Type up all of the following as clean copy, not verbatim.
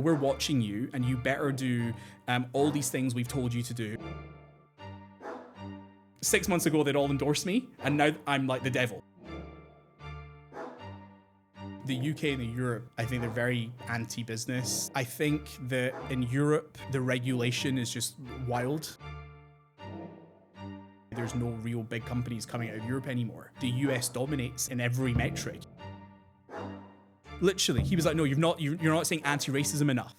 we're watching you and you better do all these things we've told you to do. 6 months ago, they'd all endorsed me, and now I'm like the devil. The UK and Europe, I think they're very anti-business. I think that in Europe, the regulation is just wild. There's no real big companies coming out of Europe anymore. The US dominates in every metric. Literally, he was like, no, you're not saying anti-racism enough.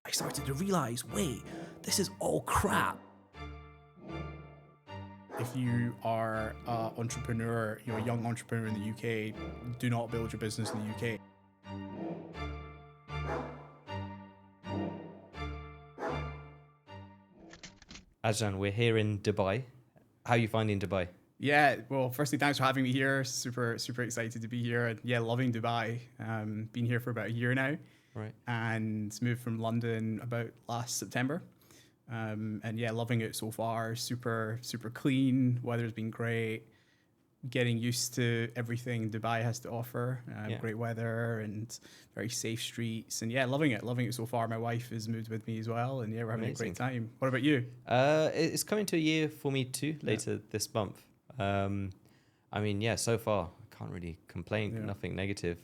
I started to realize, wait, this is all crap. If you are an entrepreneur, a young entrepreneur in the UK, do not build your business in the UK. Anjan, we're here in Dubai. How are you finding Dubai? Yeah, well, firstly, thanks for having me here. Super, super excited to be here. And yeah, loving Dubai. Been here for about a year now. Right. And moved from London about last September. And yeah, loving it so far. Super, super clean. Weather's been great. Getting used to everything Dubai has to offer. Great weather and very safe streets. And yeah, loving it so far. My wife has moved with me as well. And yeah, we're having a great time. What about you? It's coming to a year for me too, later this month. I mean, yeah, so far, I can't really complain, nothing negative.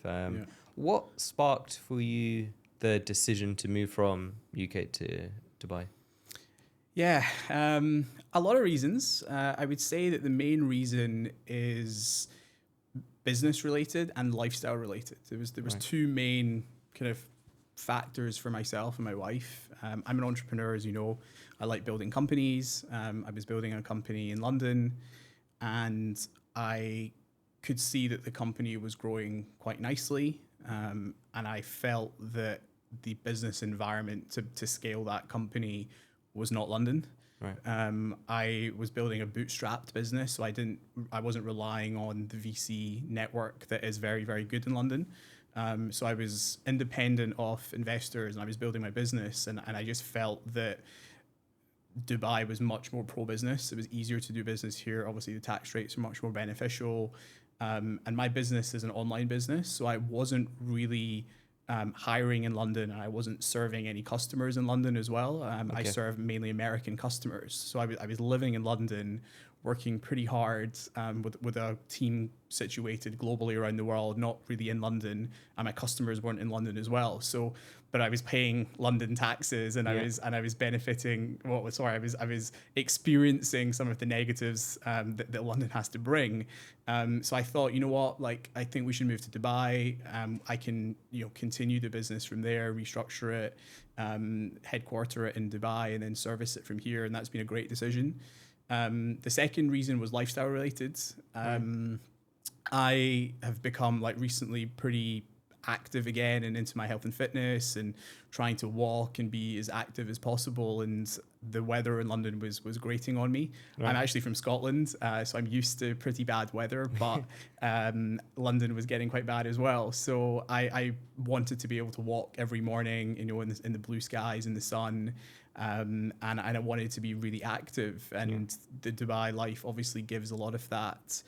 What sparked for you the decision to move from UK to Dubai? Yeah, a lot of reasons. I would say that the main reason is business related and lifestyle related. There was two main kind of factors for myself and my wife. I'm an entrepreneur, as you know. I like building companies. I was building a company in London, and I could see that the company was growing quite nicely. And I felt that the business environment to scale that company was not London. Right. I was building a bootstrapped business, so I wasn't relying on the VC network that is very, very good in London. So I was independent of investors, and I was building my business, and I just felt that Dubai was much more pro-business. It was easier to do business here. Obviously, the tax rates are much more beneficial. And my business is an online business, so I wasn't really hiring in London, and I wasn't serving any customers in London as well. I serve mainly American customers. So I was living in London, working pretty hard with a team situated globally around the world, not really in London, and my customers weren't in London as well. So, but I was paying London taxes, and I was benefiting. I was experiencing some of the negatives that London has to bring. So I thought, you know what, I think we should move to Dubai. I can continue the business from there, restructure it, headquarter it in Dubai, and then service it from here. And that's been a great decision. The second reason was lifestyle related. I have become recently pretty active again and into my health and fitness and trying to walk and be as active as possible. And the weather in London was grating on me. Right. I'm actually from Scotland, so I'm used to pretty bad weather, but London was getting quite bad as well. So I wanted to be able to walk every morning, in the blue skies, in the sun. And I wanted to be really active, and the Dubai life obviously gives a lot of that.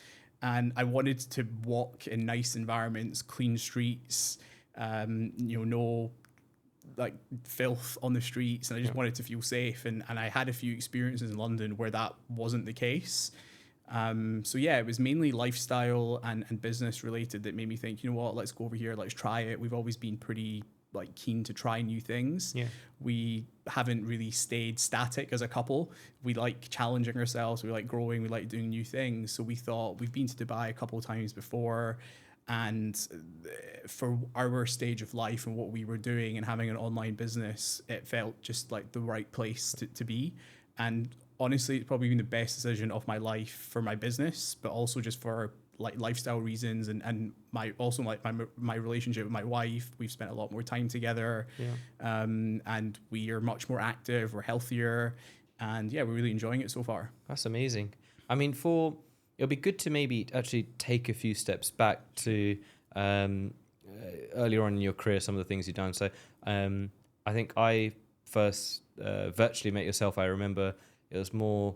And I wanted to walk in nice environments, clean streets, no filth on the streets, and I just wanted to feel safe. And I had a few experiences in London where that wasn't the case. So yeah, it was mainly lifestyle and business related that made me think, you know what, let's go over here, let's try it. We've always been pretty keen to try new things. Yeah. We haven't really stayed static as a couple. We like challenging ourselves. We like growing. We like doing new things. So we thought, we've been to Dubai a couple of times before, and for our stage of life and what we were doing and having an online business, it felt just like the right place to be. And honestly, it's probably been the best decision of my life for my business, but also just for lifestyle reasons and my relationship with my wife. We've spent a lot more time together, and we are much more active. We're healthier, and we're really enjoying it so far. That's amazing. I mean, it'll be good to maybe actually take a few steps back to earlier on in your career, some of the things you've done. So I think I first virtually met yourself. I remember it was more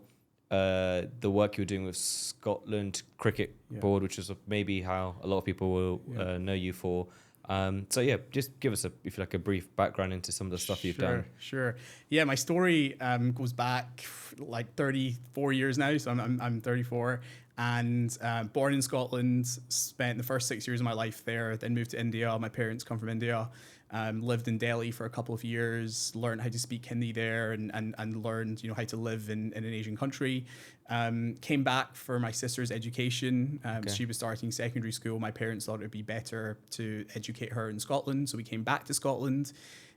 the work you were doing with Scotland Cricket Board, which is maybe how a lot of people will know you for. So yeah, just give us if you like a brief background into some of the stuff you've done. Sure. Yeah, my story goes back like 34 years now. So I'm 34 and born in Scotland, spent the first 6 years of my life there, then moved to India. My parents come from India. Lived in Delhi for a couple of years, learned how to speak Hindi there and learned, how to live in an Asian country. Came back for my sister's education. She was starting secondary school. My parents thought it would be better to educate her in Scotland. So we came back to Scotland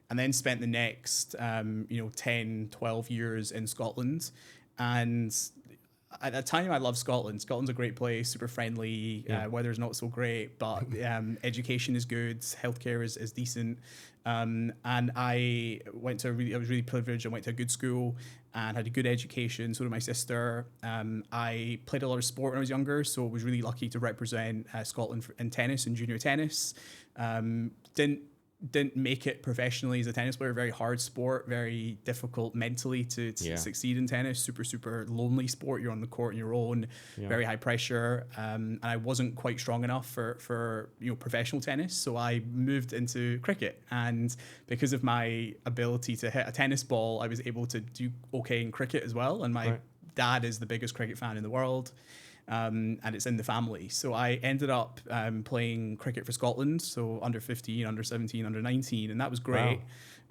and then spent the next, 10, 12 years in Scotland. And at that time, I loved Scotland. Scotland's a great place, super friendly. Weather's not so great, but education is good. Healthcare is decent. And I was really privileged. I went to a good school and had a good education. So did my sister. I played a lot of sport when I was younger, so I was really lucky to represent Scotland in tennis and junior tennis. Didn't make it professionally as a tennis player. Very hard sport, very difficult mentally to succeed in tennis. Super lonely sport. You're on the court on your own, very high pressure. And I wasn't quite strong enough for professional tennis. So I moved into cricket. And because of my ability to hit a tennis ball, I was able to do okay in cricket as well. And my dad is the biggest cricket fan in the world. And it's in the family. So I ended up playing cricket for Scotland, so under 15, under 17, under 19, and that was great.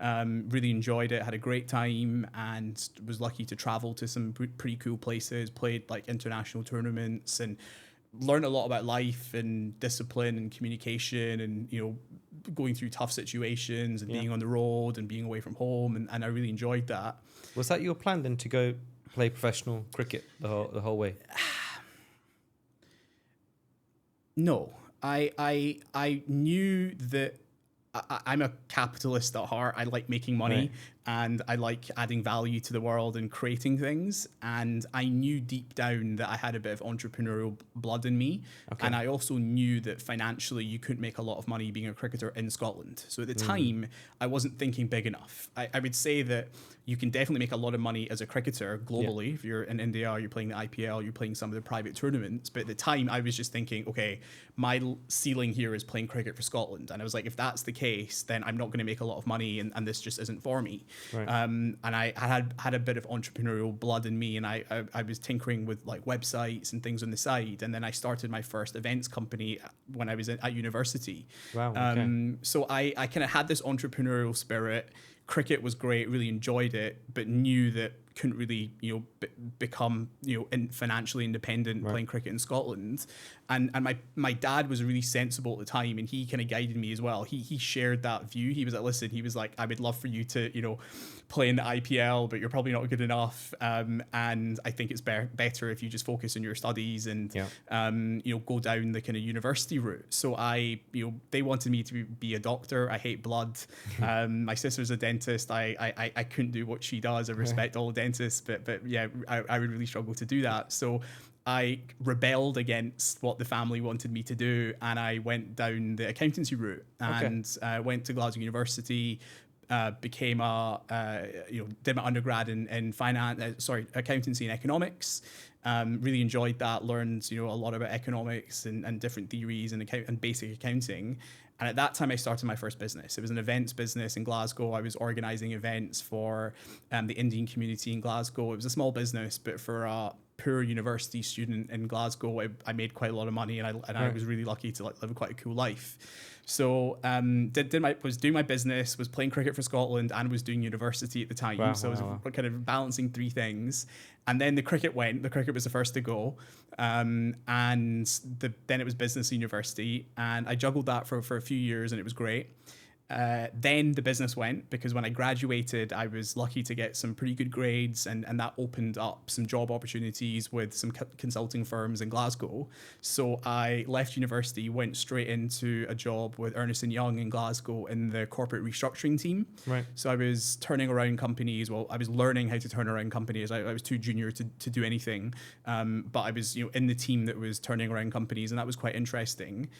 Wow. Really enjoyed it, had a great time, and was lucky to travel to some pretty cool places, played like international tournaments, and learned a lot about life and discipline and communication and, going through tough situations and being on the road and being away from home, and I really enjoyed that. Was that your plan then, to go play professional cricket the whole way? No, I knew that I'm a capitalist at heart. I like making money and I like adding value to the world and creating things. And I knew deep down that I had a bit of entrepreneurial blood in me. Okay. And I also knew that financially you couldn't make a lot of money being a cricketer in Scotland. So at the time, I wasn't thinking big enough. I would say that you can definitely make a lot of money as a cricketer globally. If you're in India, you're playing the IPL, you're playing some of the private tournaments. But at the time, I was just thinking, okay, my ceiling here is playing cricket for Scotland. And I was like, if that's the case, then I'm not going to make a lot of money and this just isn't for me. Right. And I had a bit of entrepreneurial blood in me, and I was tinkering with like websites and things on the side. And then I started my first events company when I was at university. Wow. Okay. So I kind of had this entrepreneurial spirit. Cricket was great, really enjoyed it, but knew that couldn't really, become, financially independent playing cricket in Scotland. And my dad was really sensible at the time, and he kind of guided me as well. He shared that view. He was like, listen, I would love for you to, play in the IPL, but you're probably not good enough. And I think it's better if you just focus on your studies and, go down the kind of university route. So they wanted me to be a doctor. I hate blood. My sister's a dentist. I couldn't do what she does. I respect all the dentists, but yeah, I would really struggle to do that. So I rebelled against what the family wanted me to do, and I went down the accountancy route and went to Glasgow University. Became did my undergrad in accountancy and economics. Really enjoyed that. Learned a lot about economics and different theories and basic accounting. And at that time, I started my first business. It was an events business in Glasgow. I was organising events for the Indian community in Glasgow. It was a small business, but for a poor university student in Glasgow, I made quite a lot of money, and I was really lucky to live quite a cool life. So was doing my business, was playing cricket for Scotland, and was doing university at the time. Wow, so I was kind of balancing three things. And then the cricket went. The cricket was the first to go. And then it was business university. And I juggled that for a few years, and it was great. Then the business went, because when I graduated, I was lucky to get some pretty good grades, and that opened up some job opportunities with some consulting firms in Glasgow. So I left university, went straight into a job with Ernst & Young in Glasgow in the corporate restructuring team. Right. So I was turning around companies. Well, I was learning how to turn around companies. I was too junior to do anything. But I was in the team that was turning around companies, and that was quite interesting.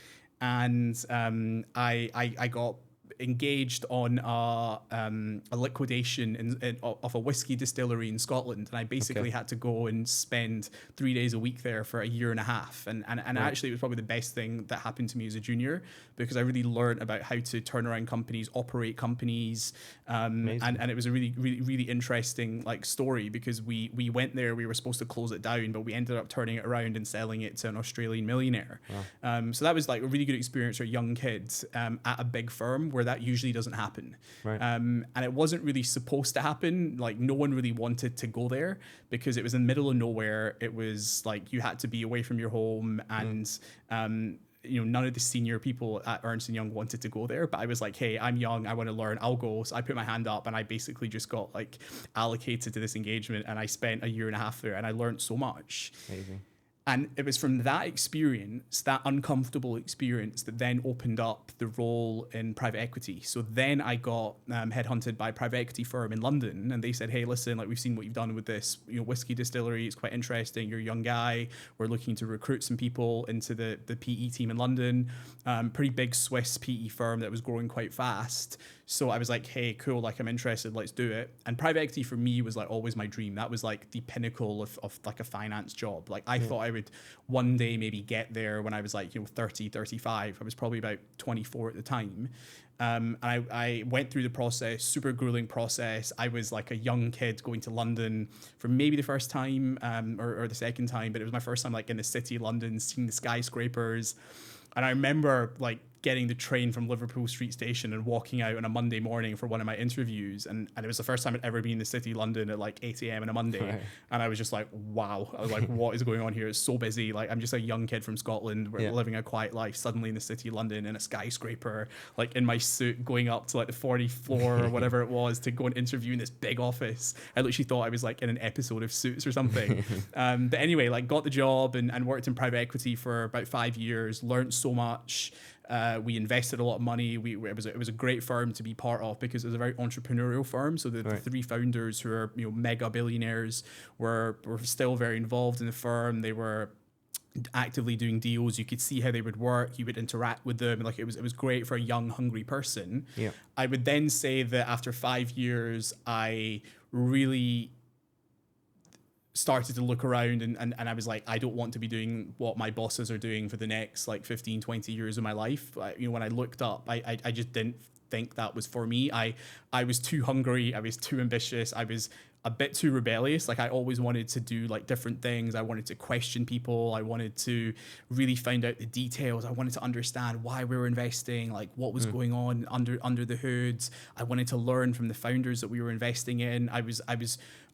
And I got engaged on a liquidation of a whiskey distillery in Scotland, and I basically had to go and spend 3 days a week there for a year and a half. And actually, it was probably the best thing that happened to me as a junior, because I really learned about how to turn around companies, operate companies, and it was a really interesting like story, because we went there, we were supposed to close it down, but we ended up turning it around and selling it to an Australian millionaire. Wow. So that was like a really good experience for a young kid at a big firm, where that usually doesn't happen. Right. And it wasn't really supposed to happen. Like, no one really wanted to go there, because it was in the middle of nowhere. It was like you had to be away from your home, and none of the senior people at Ernst & Young wanted to go there. But I was like, hey, I'm young, I want to learn, I'll go. So I put my hand up, and I basically just got like allocated to this engagement, and I spent a year and a half there, and I learned so much. Amazing. And it was from that experience, that uncomfortable experience, that then opened up the role in private equity. So then I got headhunted by a private equity firm in London, and they said, hey, listen, like, we've seen what you've done with this whiskey distillery. It's quite interesting. You're a young guy. We're looking to recruit some people into the PE team in London. Pretty big Swiss PE firm that was growing quite fast. So I was like, hey, cool, like, I'm interested, let's do it. And private equity for me was like always my dream. That was like the pinnacle of like a finance job. Like, I thought I would one day maybe get there when I was like, 30, 35. I was probably about 24 at the time. And I went through the process, super grueling process. I was like a young kid going to London for maybe the first time or the second time, but it was my first time like in the city of London, seeing the skyscrapers. And I remember like getting the train from Liverpool Street Station and walking out on a Monday morning for one of my interviews. And it was the first time I'd ever been in the city of London at like 8 a.m. on a Monday. Right. And I was just like, wow. I was like, what is going on here? It's so busy. Like, I'm just a young kid from Scotland. We're living a quiet life, suddenly in the city of London in a skyscraper, like in my suit, going up to like the 40th floor or whatever it was to go and interview in this big office. I literally thought I was like in an episode of Suits or something. But anyway, like, got the job and worked in private equity for about 5 years, learned so much. We invested a lot of money. It was a great firm to be part of, because it was a very entrepreneurial firm. So the three founders, who are mega billionaires, were still very involved in the firm. They were actively doing deals. You could see how they would work. You would interact with them. Like, it was great for a young, hungry person. Yeah. I would then say that after 5 years, I really started to look around and I was like, I don't want to be doing what my bosses are doing for the next like 15, 20 years of my life. When I looked up, I just didn't think that was for me. I was too hungry. I was too ambitious. I was a bit too rebellious. Like, I always wanted to do like different things. I wanted to question people. I wanted to really find out the details. I wanted to understand why we were investing, like what was going on under the hoods. I wanted to learn from the founders that we were investing in.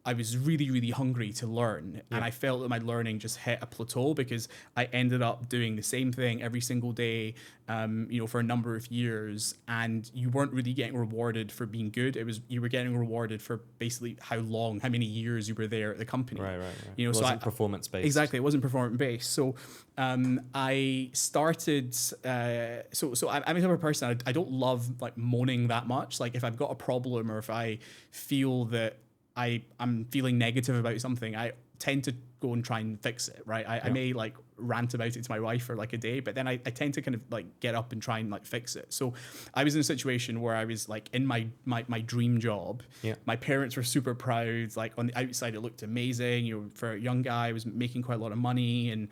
I was really, really hungry to learn. And I felt that my learning just hit a plateau, because I ended up doing the same thing every single day, for a number of years. And you weren't really getting rewarded for being good. You were getting rewarded for basically how many years you were there at the company. Right. It wasn't performance based. Exactly. It wasn't performance based. So I started, so I'm the type of person, I don't love like moaning that much. Like, if I've got a problem, or if I feel that I'm feeling negative about something, I tend to go and try and fix it, right? I may like rant about it to my wife for like a day, but then I tend to kind of like get up and try and like fix it. So I was in a situation where I was like in my dream job. Yeah. My parents were super proud. Like, on the outside, it looked amazing. For a young guy, I was making quite a lot of money, and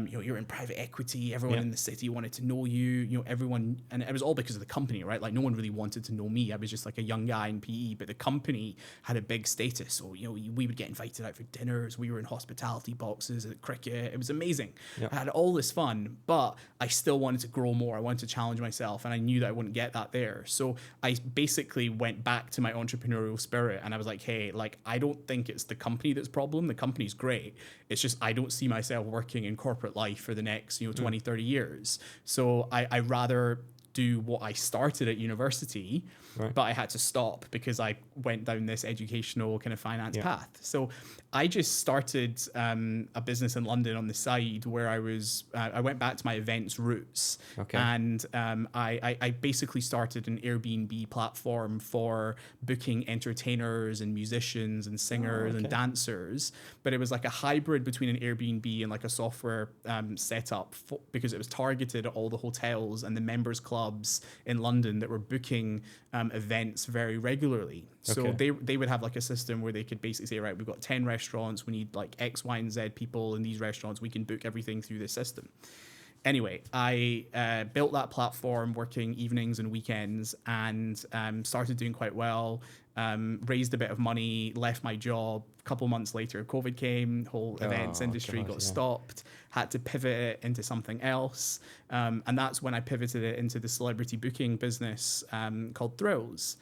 you're in private equity. Everyone in the city wanted to know you. Everyone, and it was all because of the company, right? Like, no one really wanted to know me. I was just like a young guy in PE, but the company had a big status. So we would get invited out for dinners. We were in hospitality boxes at cricket. It was amazing. Yep. I had all this fun, but I still wanted to grow more. I wanted to challenge myself, and I knew that I wouldn't get that there. So I basically went back to my entrepreneurial spirit, and I was like, hey, like, I don't think it's the company that's the problem. The company's great. It's just I don't see myself working in corporate life for the next 20, 30 years. So I rather do what I started at university, but I had to stop because I went down this educational kind of finance path. So I just started a business in London on the side where I went back to my events roots. Okay. And I basically started an Airbnb platform for booking entertainers and musicians and singers and dancers. But it was like a hybrid between an Airbnb and like a software setup because it was targeted at all the hotels and the members club clubs in London that were booking events very regularly. So they would have like a system where they could basically say, right, we've got 10 restaurants, we need like X, Y, and Z people in these restaurants, we can book everything through this system. Anyway, I built that platform working evenings and weekends, and started doing quite well, raised a bit of money, left my job. A couple months later, COVID came, whole events industry got stopped, had to pivot it into something else. And that's when I pivoted it into the celebrity booking business called Thrills.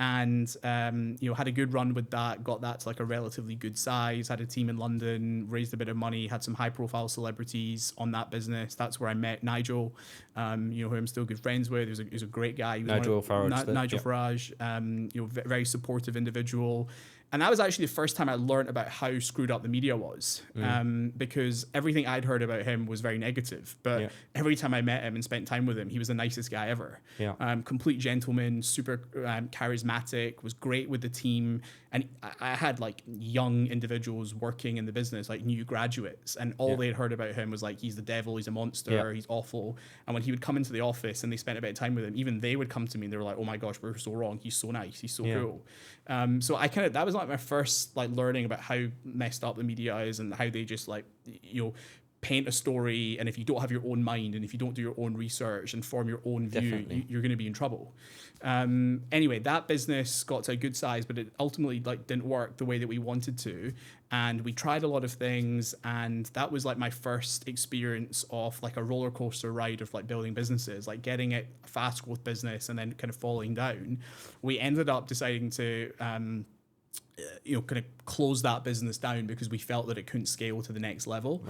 And, had a good run with that, got that to like a relatively good size, had a team in London, raised a bit of money, had some high profile celebrities on that business. That's where I met Nigel, who I'm still good friends with. He was a great guy. He was Nigel Farage. Nigel Farage, very supportive individual. And that was actually the first time I learned about how screwed up the media was, because everything I'd heard about him was very negative. But every time I met him and spent time with him, he was the nicest guy ever. Complete gentleman, super charismatic, was great with the team. And I had like young individuals working in the business, like new graduates, and all they'd heard about him was like, he's the devil, he's a monster, he's awful. And when he would come into the office and they spent a bit of time with him, even they would come to me and they were like, oh my gosh, we're so wrong. He's so nice. He's so cool. So that was like my first like learning about how messed up the media is and how they just like, paint a story. And if you don't have your own mind and if you don't do your own research and form your own view, you're going to be in trouble. Anyway, that business got to a good size, but it ultimately like didn't work the way that we wanted to. And we tried a lot of things, and that was like my first experience of like a roller coaster ride of like building businesses, like getting it a fast growth business and then kind of falling down. We ended up deciding to kind of close that business down because we felt that it couldn't scale to the next level.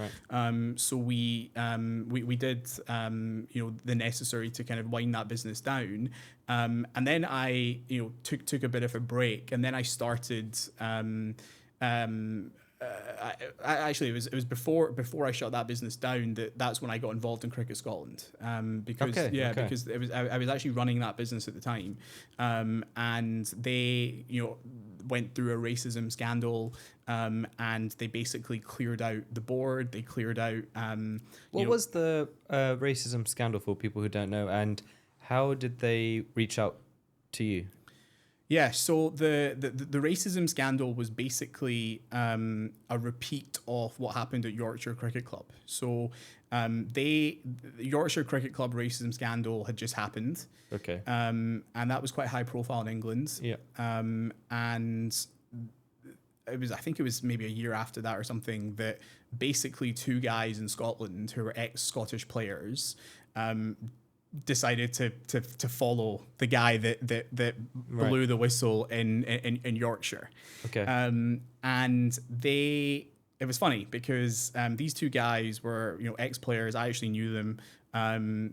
So we did the necessary to kind of wind that business down. And then I took a bit of a break, and then I started. Actually, it was before I shut that business down that's when I got involved in Cricket Scotland, because I was actually running that business at the time, and they went through a racism scandal, and they basically cleared out the board. They cleared out. What was the racism scandal for people who don't know, and how did they reach out to you? Yeah, so the racism scandal was basically a repeat of what happened at Yorkshire Cricket Club. So the Yorkshire Cricket Club racism scandal had just happened. Okay. And that was quite high profile in England. Yeah. And I think it was maybe a year after that or something that basically two guys in Scotland who were ex-Scottish players decided to follow the guy that blew the whistle in Yorkshire. Okay. And it was funny because these two guys were ex-players. I actually knew them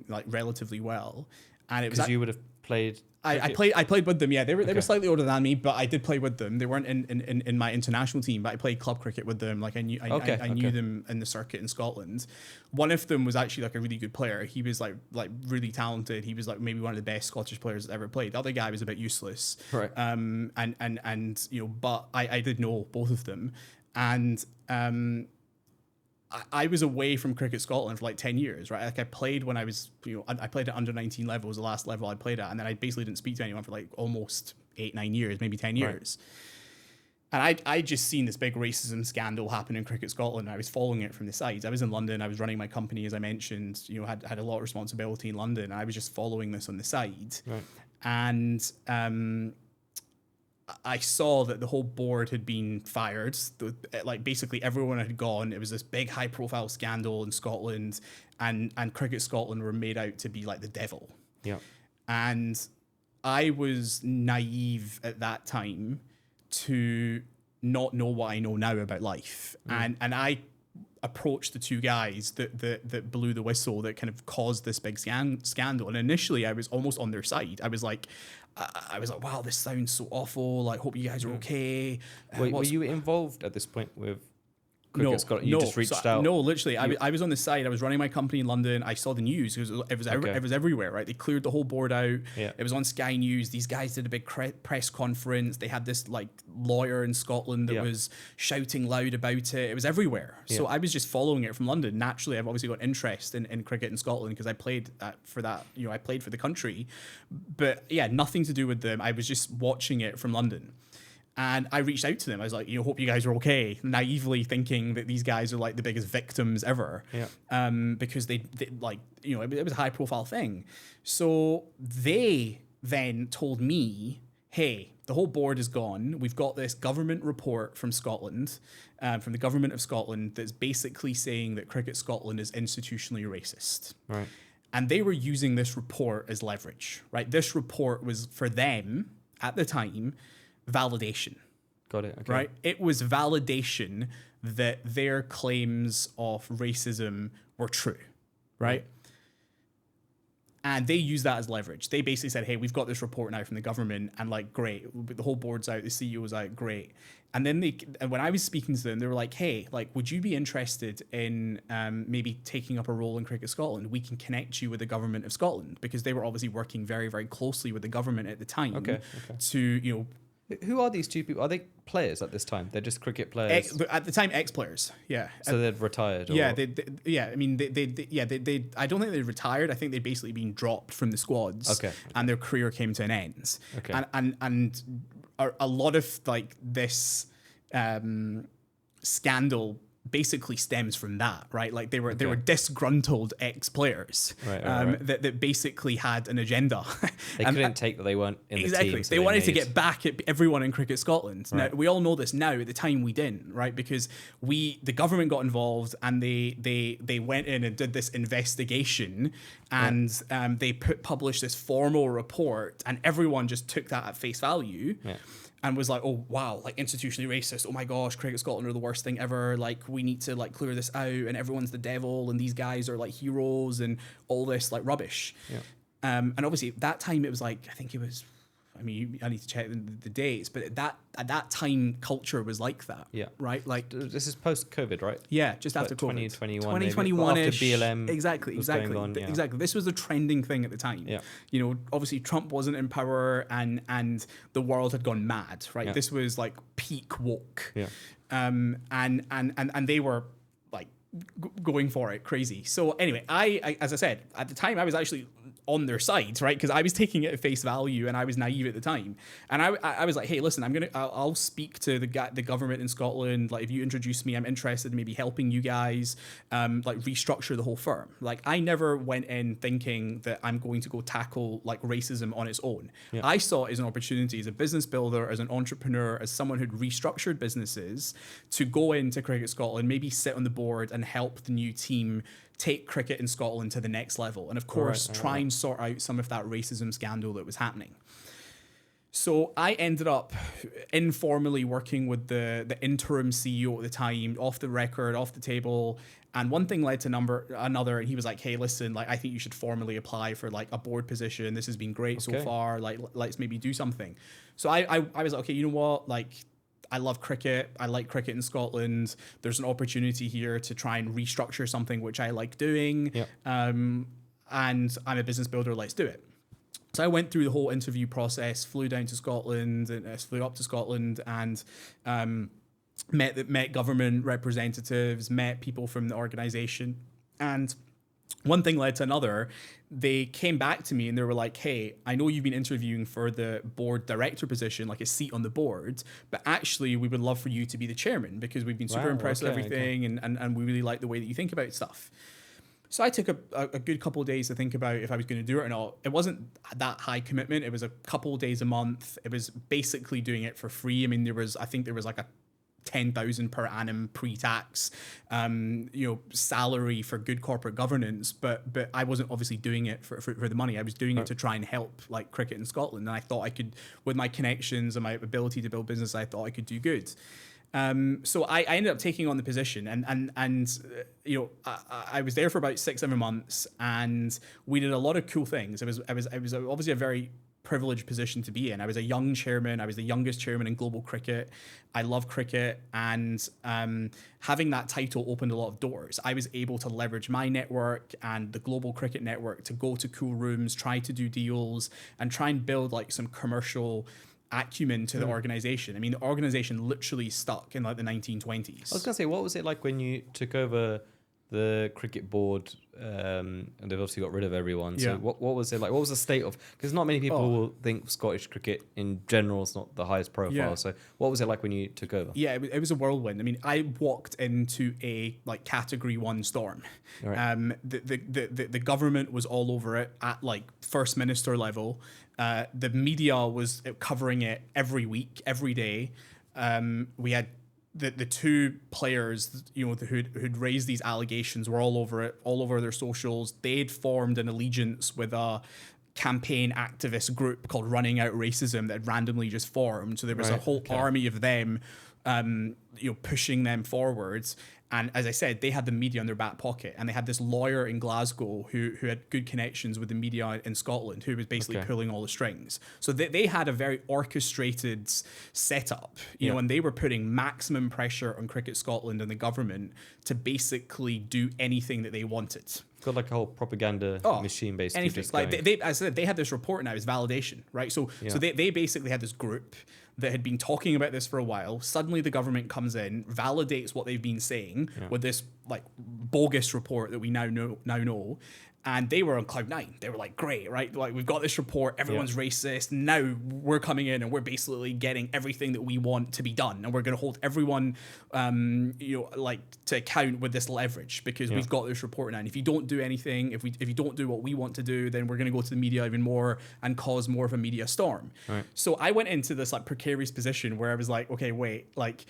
like relatively well, and it was because you would have played. I played with them. Yeah, they were slightly older than me, but I did play with them. They weren't in my international team, but I played club cricket with them. Like I knew them in the circuit in Scotland. One of them was actually like a really good player. He was like really talented. He was like maybe one of the best Scottish players that ever played. The other guy was a bit useless. Right. But I did know both of them, and I was away from Cricket Scotland for like 10 years, right? Like I played when I was, I played at under 19 level, was the last level I played at. And then I basically didn't speak to anyone for like almost 8-9 years, maybe 10 years. Right. And I just seen this big racism scandal happen in Cricket Scotland. I was following it from the sides. I was in London. I was running my company, as I mentioned, had a lot of responsibility in London. And I was just following this on the side. Right. And, I saw that the whole board had been fired. Like basically everyone had gone. It was this big high profile scandal in Scotland, and Cricket Scotland were made out to be like the devil. Yeah. And I was naive at that time to not know what I know now about life. And I approached the two guys that blew the whistle, that kind of caused this big scandal. And initially I was almost on their side. I was like, wow, this sounds so awful. Like, hope you guys are okay. Were you involved at this point with Cricket Scotland? You just reached out? No, literally. I was on the side. I was running my company in London. I saw the news. It was everywhere, right? They cleared the whole board out. Yeah. It was on Sky News. These guys did a big press conference. They had this like lawyer in Scotland that was shouting loud about it. It was everywhere. So I was just following it from London. Naturally, I've obviously got interest in cricket in Scotland because I played for that. I played for the country. But yeah, nothing to do with them. I was just watching it from London. And I reached out to them. I was like, hope you guys are okay. Naively thinking that these guys are like the biggest victims ever. Yeah. Because they like, it was a high profile thing. So they then told me, hey, the whole board is gone. We've got this government report from Scotland, from the government of Scotland, that's basically saying that Cricket Scotland is institutionally racist. Right. And they were using this report as leverage, right? This report was for them at the time, validation. Got it. Okay. Right? It was validation that their claims of racism were true, right? And they used that as leverage. They basically said, hey, we've got this report now from the government, and like, great, the whole board's out, the CEO was out, great. And then when I was speaking to them, they were like, hey, like, would you be interested in maybe taking up a role in Cricket Scotland? We can connect you with the government of Scotland, because they were obviously working very, very closely with the government at the time to, Who are these two people? Are they players at this time? They're just cricket players. At the time, ex-players. Yeah. So they'd retired. Yeah. I mean, they. I don't think they retired. I think they'd basically been dropped from the squads. Okay. And their career came to an end. Okay. And a lot of like this scandal basically stems from that, right? Like they were disgruntled ex-players that basically had an agenda. They couldn't take that they weren't in the team. So they wanted to get back at everyone in Cricket Scotland. Right. Now, we all know this now. At the time, we didn't, right? Because the government got involved, and they went in and did this investigation, and they published this formal report, and everyone just took that at face value. Yeah. And was like, oh, wow, like institutionally racist. Oh my gosh, Cricket Scotland are the worst thing ever. Like, we need to like clear this out, and everyone's the devil, and these guys are like heroes, and all this like rubbish. Yeah. And obviously at that time it was like, I think it was, I mean, I need to check the dates, but at that time culture was like that. Yeah. Right? Like, this is post-COVID, right? Yeah, just after COVID. 2021 after BLM. Exactly. Exactly. This was the trending thing at the time. Yeah. Obviously Trump wasn't in power, and the world had gone mad, right? Yeah. This was like peak woke. Yeah. And they were like going for it crazy. So anyway, I as I said, at the time I was actually on their side, right? Because I was taking it at face value, and I was naive at the time. And I was like, hey, listen, I'll speak to the government in Scotland. Like, if you introduce me, I'm interested in maybe helping you guys, like restructure the whole firm. Like, I never went in thinking that I'm going to go tackle like racism on its own. Yeah. I saw it as an opportunity as a business builder, as an entrepreneur, as someone who'd restructured businesses, to go into Cricket Scotland, maybe sit on the board and help the new team take cricket in Scotland to the next level. And of course, try and sort out some of that racism scandal that was happening. So I ended up informally working with the interim CEO at the time, off the record, off the table. And one thing led to another, and he was like, hey, listen, like, I think you should formally apply for like a board position. This has been great so far. Like, let's maybe do something. So I was like, okay, you know what? Like, I love cricket. I like cricket in Scotland. There's an opportunity here to try and restructure something which I like doing. Yeah. And I'm a business builder. Let's do it. So I went through the whole interview process, flew down to Scotland, and flew up to Scotland, and met government representatives, met people from the organisation, and one thing led to another. They came back to me and they were like, hey, I know you've been interviewing for the board director position, like a seat on the board, but actually we would love for you to be the chairman, because we've been super impressed with everything, and we really like the way that you think about stuff. So I took a good couple of days to think about if I was going to do it or not. It wasn't that high commitment. It was a couple of days a month. It was basically doing it for free. I mean, I think there was like a 10,000 per annum pre-tax, salary for good corporate governance, but I wasn't obviously doing it for the money. I was doing it to try and help like cricket in Scotland, and I thought I could, with my connections and my ability to build business, I thought I could do good. So I ended up taking on the position, and I was there for about 6-7 months, and we did a lot of cool things. It was obviously a very privileged position to be in. I was a young chairman. I was the youngest chairman in global cricket. I love cricket, and having that title opened a lot of doors. I was able to leverage my network and the global cricket network to go to cool rooms, try to do deals, and try and build like some commercial acumen to the organization. I mean, the organization literally stuck in like the 1920s. I was going to say, what was it like when you took over the cricket board, and they've obviously got rid of everyone. So what was it like? What was the state of? Because not many people will think Scottish cricket in general is not the highest profile. Yeah. So what was it like when you took over? Yeah, it was a whirlwind. I mean, I walked into a like Category 1 storm. Right. The government was all over it at like First Minister level. The media was covering it every week, every day. We had the two players, who'd raised these allegations were all over it, all over their socials. They'd formed an allegiance with a campaign activist group called Running Out Racism that had randomly just formed. So there was a whole army of them, pushing them forwards. And as I said, they had the media in their back pocket, and they had this lawyer in Glasgow who had good connections with the media in Scotland, who was basically pulling all the strings. So they had a very orchestrated setup, and they were putting maximum pressure on Cricket Scotland and the government to basically do anything that they wanted. Got like a whole propaganda machine basically. Anything. Like as I said, they had this report now as validation, right? So they basically had this group that had been talking about this for a while. Suddenly the government comes in, validates what they've been saying with this like bogus report that we now know. And they were on cloud nine. They were like, great, right? Like, we've got this report. Everyone's racist. Now we're coming in and we're basically getting everything that we want to be done. And we're going to hold everyone, to account with this leverage because we've got this report now. And if you don't do anything, if you don't do what we want to do, then we're going to go to the media even more and cause more of a media storm. Right. So I went into this like precarious position where I was like, okay, wait, like,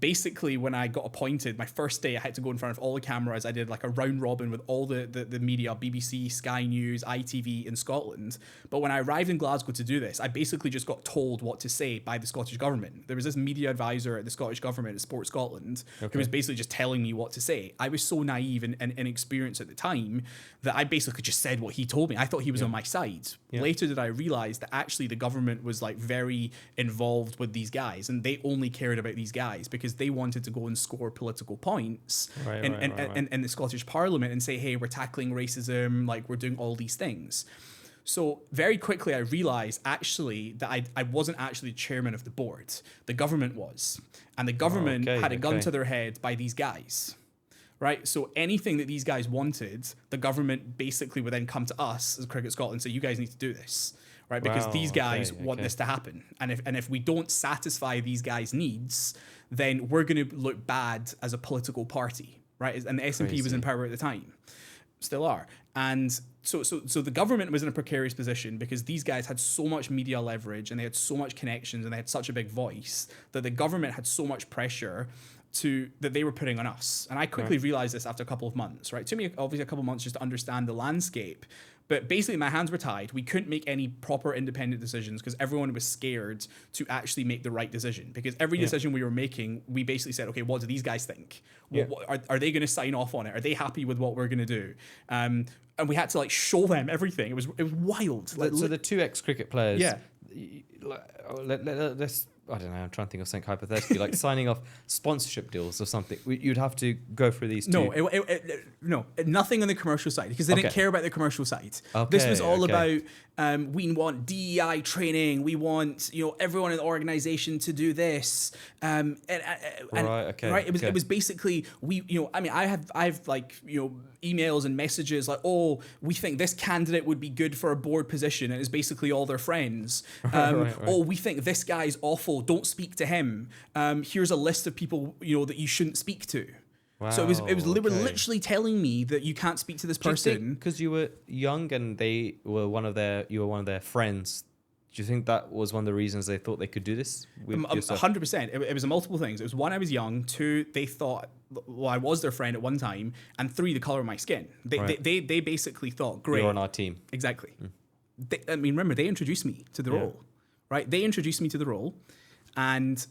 basically, when I got appointed, my first day, I had to go in front of all the cameras. I did like a round robin with all the media, BBC, Sky News, ITV in Scotland. But when I arrived in Glasgow to do this, I basically just got told what to say by the Scottish government. There was this media advisor at the Scottish government at Sport Scotland who was basically just telling me what to say. I was so naive and inexperienced at the time that I basically just said what he told me. I thought he was on my side. Yeah. Later did I realize that actually the government was like very involved with these guys, and they only cared about these guys because they wanted to go and score political points in the Scottish Parliament and say, hey, we're tackling racism, like we're doing all these things. So very quickly I realized actually that I wasn't actually chairman of the board. The government was. And the government had a gun to their head by these guys. Right? So anything that these guys wanted, the government basically would then come to us as Cricket Scotland and say, you guys need to do this. Right? Because these guys want this to happen. And if we don't satisfy these guys' needs, then we're going to look bad as a political party. Right? And the SNP was in power at the time. Still are. And so the government was in a precarious position because these guys had so much media leverage and they had so much connections and they had such a big voice that the government had so much pressure that they were putting on us. And I quickly realized this after a couple of months, right? It took me obviously a couple of months just to understand the landscape. But basically my hands were tied. We couldn't make any proper independent decisions because everyone was scared to actually make the right decision. Because every decision we were making, we basically said, okay, what do these guys think? Are they going to sign off on it? Are they happy with what we're going to do? And we had to like show them everything. It was wild. So the two ex-cricket players, let's, I don't know, I'm trying to think of something hypothetically, like signing off sponsorship deals or something. You'd have to go through these two. No, nothing on the commercial side because they didn't care about the commercial side. This was all about we want DEI training. We want everyone in the organization to do this. It was basically I have like emails and messages like, oh, we think this candidate would be good for a board position, and it's basically all their friends. Oh, we think this guy's awful. Don't speak to him. Here's a list of people that you shouldn't speak to. Wow, so they were literally telling me that you can't speak to this person because you were young and you were one of their friends. Do you think that was one of the reasons they thought they could do this? 100%. It was multiple things. It was one, I was young. Two, they thought, well, I was their friend at one time. And three, the color of my skin. They basically thought, great. You're on our team. Exactly. Remember, they introduced me to the role, right? They introduced me to the role, and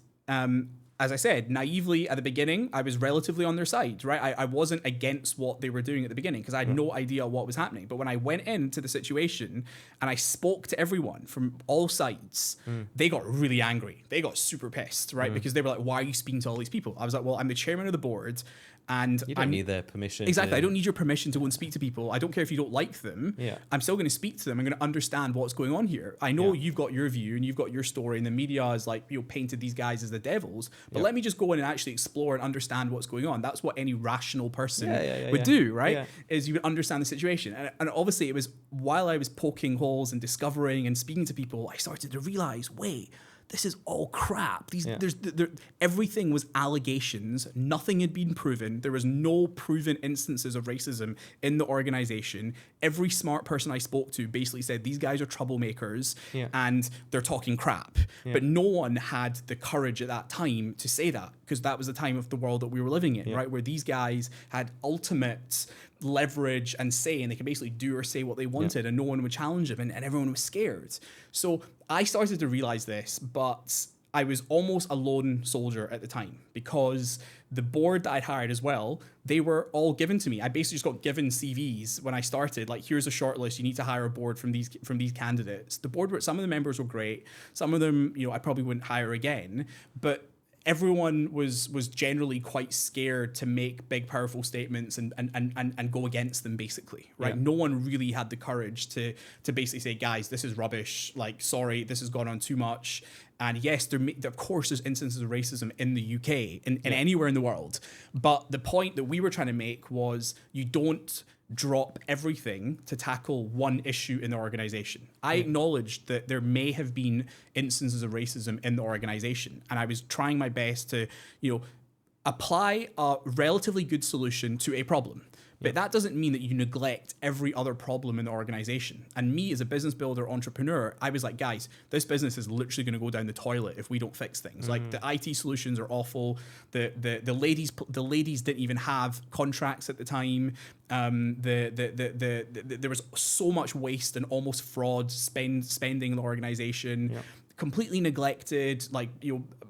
as I said, naively at the beginning, I was relatively on their side, right? I wasn't against what they were doing at the beginning because I had no idea what was happening. But when I went into the situation and I spoke to everyone from all sides, they got really angry. They got super pissed, right? Because they were like, why are you speaking to all these people? I was like, well, I'm the chairman of the board. And you don't need their permission. Exactly. I don't need your permission to go and speak to people. I don't care if you don't like them. Yeah. I'm still going to speak to them. I'm going to understand what's going on here. I know you've got your view and you've got your story, and the media is like, painted these guys as the devils. But let me just go in and actually explore and understand what's going on. That's what any rational person would do, right? Yeah. Is you would understand the situation. And obviously, it was while I was poking holes and discovering and speaking to people, I started to realize, wait, this is all crap. Everything was allegations. Nothing had been proven. There was no proven instances of racism in the organization. Every smart person I spoke to basically said these guys are troublemakers and they're talking crap. But no one had the courage at that time to say that, because that was the time of the world that we were living in, right? Where these guys had ultimate leverage and say, and they could basically do or say what they wanted, and no one would challenge them, and everyone was scared. So I started to realize this, but I was almost a lone soldier at the time, because the board that I'd hired as well, they were all given to me. I basically just got given CVs when I started, like, here's a short list, you need to hire a board from these candidates. The board, some of the members were great, some of them, I probably wouldn't hire again, but everyone was generally quite scared to make big, powerful statements and go against them, basically, right? No one really had the courage to basically say, guys, this is rubbish. Like, sorry, this has gone on too much. And yes, of course, there's instances of racism in the UK and anywhere in the world. But the point that we were trying to make was, you don't drop everything to tackle one issue in the organization. I acknowledged that there may have been instances of racism in the organization, and I was trying my best to, apply a relatively good solution to a problem. But that doesn't mean that you neglect every other problem in the organization. And me, as a business builder, entrepreneur, I was like, guys, this business is literally going to go down the toilet if we don't fix things. Like, the IT solutions are awful. The ladies didn't even have contracts at the time. There was so much waste and almost fraud spending in the organization. Completely neglected. Like,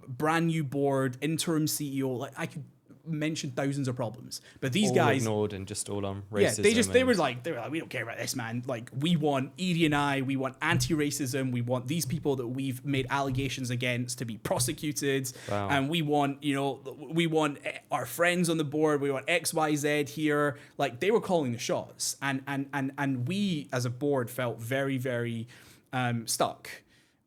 brand new board, interim CEO. Like, I could mention thousands of problems, but these all guys ignored and just all on racism. Yeah, they were like, we don't care about this, man. Like, we want ED&I, we want anti-racism, we want these people that we've made allegations against to be prosecuted, and we want, we want our friends on the board, we want XYZ here. Like, they were calling the shots, and we as a board felt very, very stuck.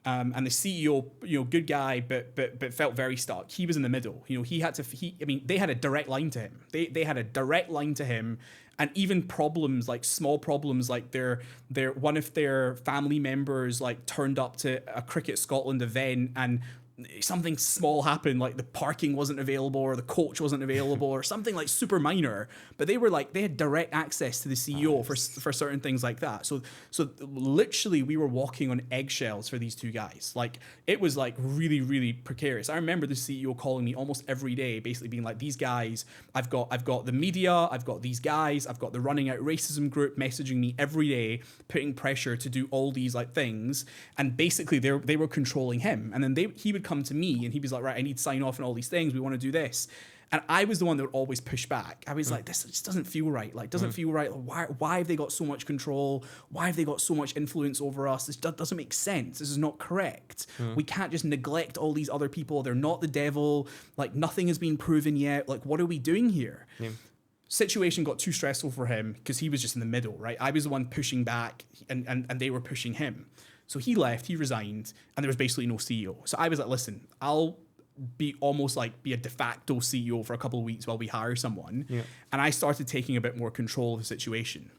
And the CEO, good guy, but felt very stuck. He was in the middle. They had a direct line to him. They had a direct line to him, and even problems, like small problems, like their one of their family members like turned up to a Cricket Scotland event and something small happened, like the parking wasn't available or the coach wasn't available or something like super minor, but they had direct access to the CEO for certain things like that. So literally we were walking on eggshells for these two guys. Like, it was like really, really precarious. I remember the CEO calling me almost every day, basically being like, these guys, I've got the media, I've got these guys, I've got the Running Out Racism group messaging me every day, putting pressure to do all these like things. And basically they were controlling him. And then he would come to me and he was like, right, I need to sign off on all these things. We want to do this. And I was the one that would always push back. I was like, this just doesn't feel right. Like, doesn't feel right. Why have they got so much control? Why have they got so much influence over us? This doesn't make sense. This is not correct. We can't just neglect all these other people. They're not the devil. Like, nothing has been proven yet. Like, what are we doing here? Situation got too stressful for him because he was just in the middle, right? I was the one pushing back and they were pushing him. So he left, he resigned, and there was basically no CEO. So I was like, listen, I'll be a de facto CEO for a couple of weeks while we hire someone. And I started taking a bit more control of the situation.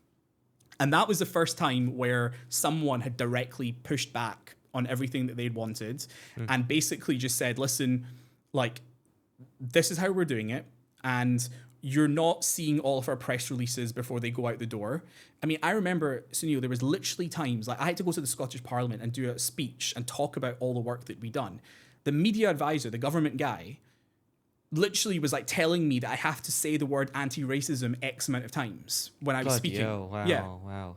And that was the first time where someone had directly pushed back on everything that they'd wanted and basically just said, listen, like, this is how we're doing it. And you're not seeing all of our press releases before they go out the door. I mean, I remember, Sunil, there was literally times, like, I had to go to the Scottish Parliament and do a speech and talk about all the work that we'd done. The media advisor, the government guy, literally was like telling me that I have to say the word anti-racism X amount of times when I was speaking. Wow.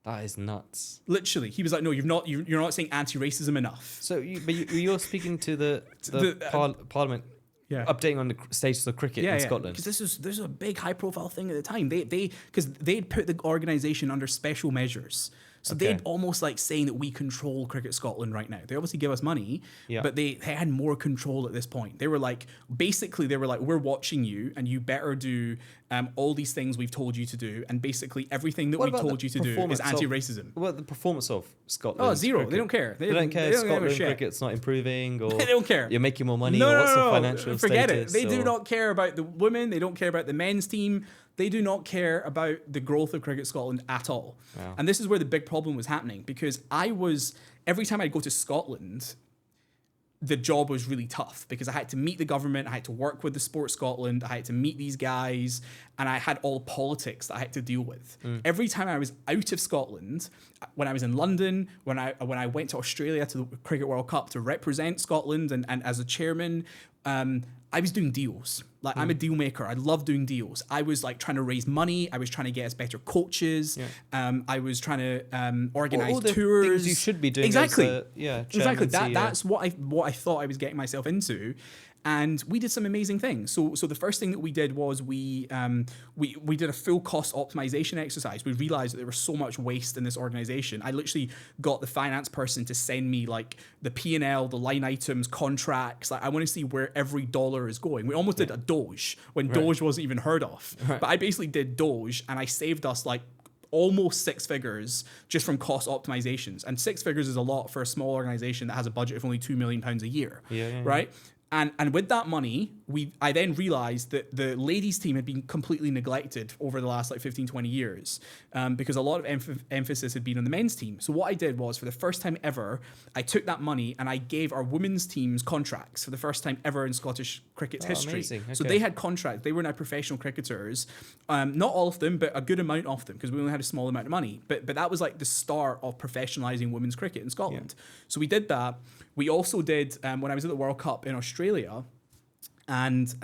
That is nuts. Literally, he was like, "No, you're not saying anti-racism enough." So, you're speaking to the Parliament, updating on the status of cricket in Scotland. Because this was a big high-profile thing at the time. Because they'd put the organisation under special measures. So they'd almost like saying that we control Cricket Scotland right now. They obviously give us money, but they had more control at this point. They were like, we're watching you and you better do all these things we've told you to do. And basically everything that we told you to do is anti-racism. What about the performance of Scotland? Oh, zero. Cricket? They don't care. They don't care. Scotland cricket's not improving, or they don't care. You're making more money, or what's the financial Forget status? They do not care about the women. They don't care about the men's team. They do not care about the growth of Cricket Scotland at all. Wow. And this is where the big problem was happening, because every time I'd go to Scotland, the job was really tough because I had to meet the government, I had to work with the Sport Scotland, I had to meet these guys, and I had all politics that I had to deal with. Every time I was out of Scotland, when I was in London, when I went to Australia to the Cricket World Cup to represent Scotland and as a chairman, I was doing deals. Like, I'm a deal maker. I love doing deals. I was like trying to raise money. I was trying to get us better coaches. I was trying to organize all the tours. Things you should be doing. Exactly. Exactly. That's what I thought I was getting myself into. And we did some amazing things. So the first thing that we did was we did a full cost optimization exercise. We realized that there was so much waste in this organization. I literally got the finance person to send me like the P&L, the line items, contracts. Like, I want to see where every dollar is going. We almost did a Doge when Doge wasn't even heard of. But I basically did Doge, and I saved us like almost 6 figures just from cost optimizations. And 6 figures is a lot for a small organization that has a budget of only £2 million a year, right? And with that money, I then realized that the ladies team had been completely neglected over the last like 15, 20 years because a lot of emphasis had been on the men's team. So what I did was, for the first time ever, I took that money and I gave our women's teams contracts for the first time ever in Scottish cricket's history. Amazing. Okay. So they had contracts. They were now professional cricketers. Not all of them, but a good amount of them, because we only had a small amount of money. But that was like the start of professionalising women's cricket in Scotland. So we did that. We also did, when I was at the World Cup in Australia, and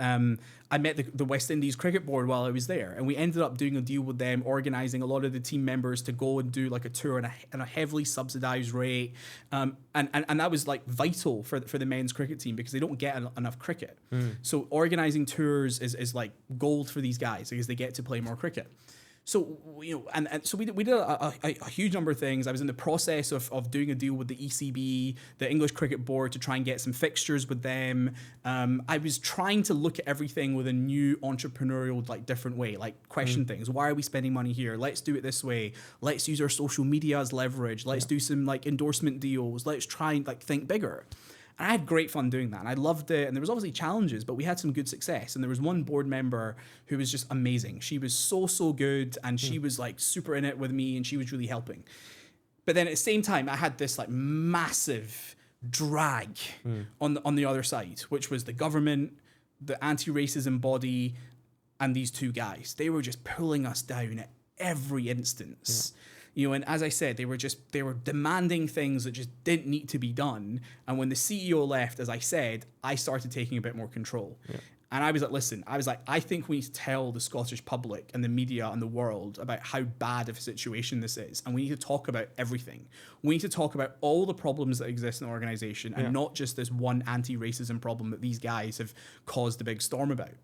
I met the West Indies Cricket Board while I was there, and we ended up doing a deal with them, organising a lot of the team members to go and do like a tour at a heavily subsidised rate, and that was like vital for the men's cricket team, because they don't get enough cricket. So organising tours is like gold for these guys, because they get to play more cricket. So, and so we did a huge number of things. I was in the process of doing a deal with the ECB, the English Cricket Board, to try and get some fixtures with them. I was trying to look at everything with a new entrepreneurial, like, different way, like question things. Why are we spending money here? Let's do it this way. Let's use our social media as leverage. Let's do some like endorsement deals. Let's try and like think bigger. And I had great fun doing that, and I loved it. And there was obviously challenges, but we had some good success. And there was one board member who was just amazing. She was so good, and she was like super in it with me, and she was really helping. But then at the same time, I had this like massive drag on the other side, which was the government, the anti-racism body, and these two guys. They were just pulling us down at every instance. And as I said, they were demanding things that just didn't need to be done. And when the CEO left, as I said, I started taking a bit more control. And I was like, listen, I think we need to tell the Scottish public and the media and the world about how bad of a situation this is. And we need to talk about everything. We need to talk about all the problems that exist in the organisation, and not just this one anti-racism problem that these guys have caused a big storm about.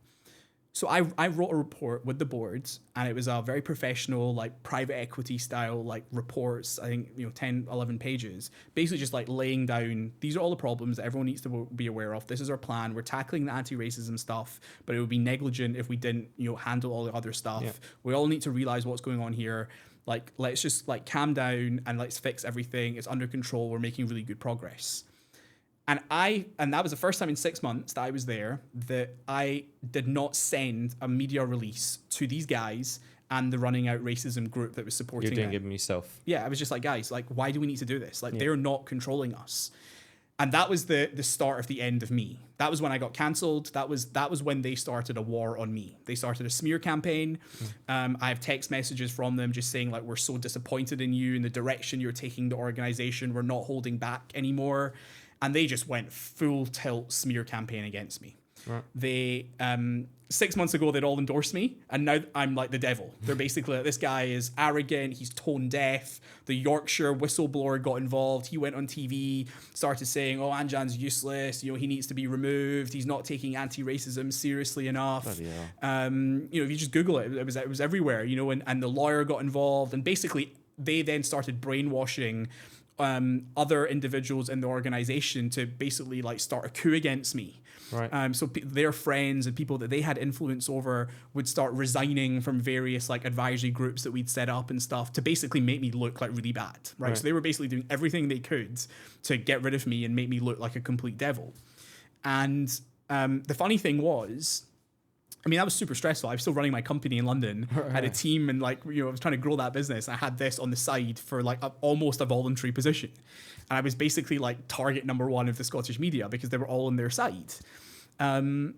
So I wrote a report with the boards, and it was a very professional, like private equity style, like reports, I think, 10, 11 pages, basically just like laying down, these are all the problems that everyone needs to be aware of. This is our plan. We're tackling the anti-racism stuff, but it would be negligent if we didn't, handle all the other stuff. We all need to realize what's going on here. Like, let's just like calm down and let's fix everything. It's under control. We're making really good progress. And that was the first time in 6 months that I was there that I did not send a media release to these guys and the Running Out Racism group that was supporting them. You're doing it yourself. Yeah, I was just like, guys, like, why do we need to do this? Like, they're not controlling us. And that was the start of the end of me. That was when I got cancelled. That was when they started a war on me. They started a smear campaign. I have text messages from them just saying, like, we're so disappointed in you and the direction you're taking the organization. We're not holding back anymore. And they just went full tilt smear campaign against me. Right. They 6 months ago they'd all endorsed me, and now I'm like the devil. They're basically like, this guy is arrogant, he's tone deaf. The Yorkshire whistleblower got involved. He went on TV, started saying, "Oh, Anjan's useless. You know, he needs to be removed. He's not taking anti-racism seriously enough." You know, if you just Google it, it was everywhere. You know, and the lawyer got involved, and basically they then started brainwashing other individuals in the organization to basically like start a coup against me. Right. So their friends and people that they had influence over would start resigning from various like advisory groups that we'd set up and stuff to basically make me look like really bad. Right. So they were basically doing everything they could to get rid of me and make me look like a complete devil. And the funny thing was, I mean, that was super stressful. I was still running my company in London. I had a team and like, you know, I was trying to grow that business. I had this on the side for like almost a voluntary position. And I was basically like target number one of the Scottish media because they were all on their side. And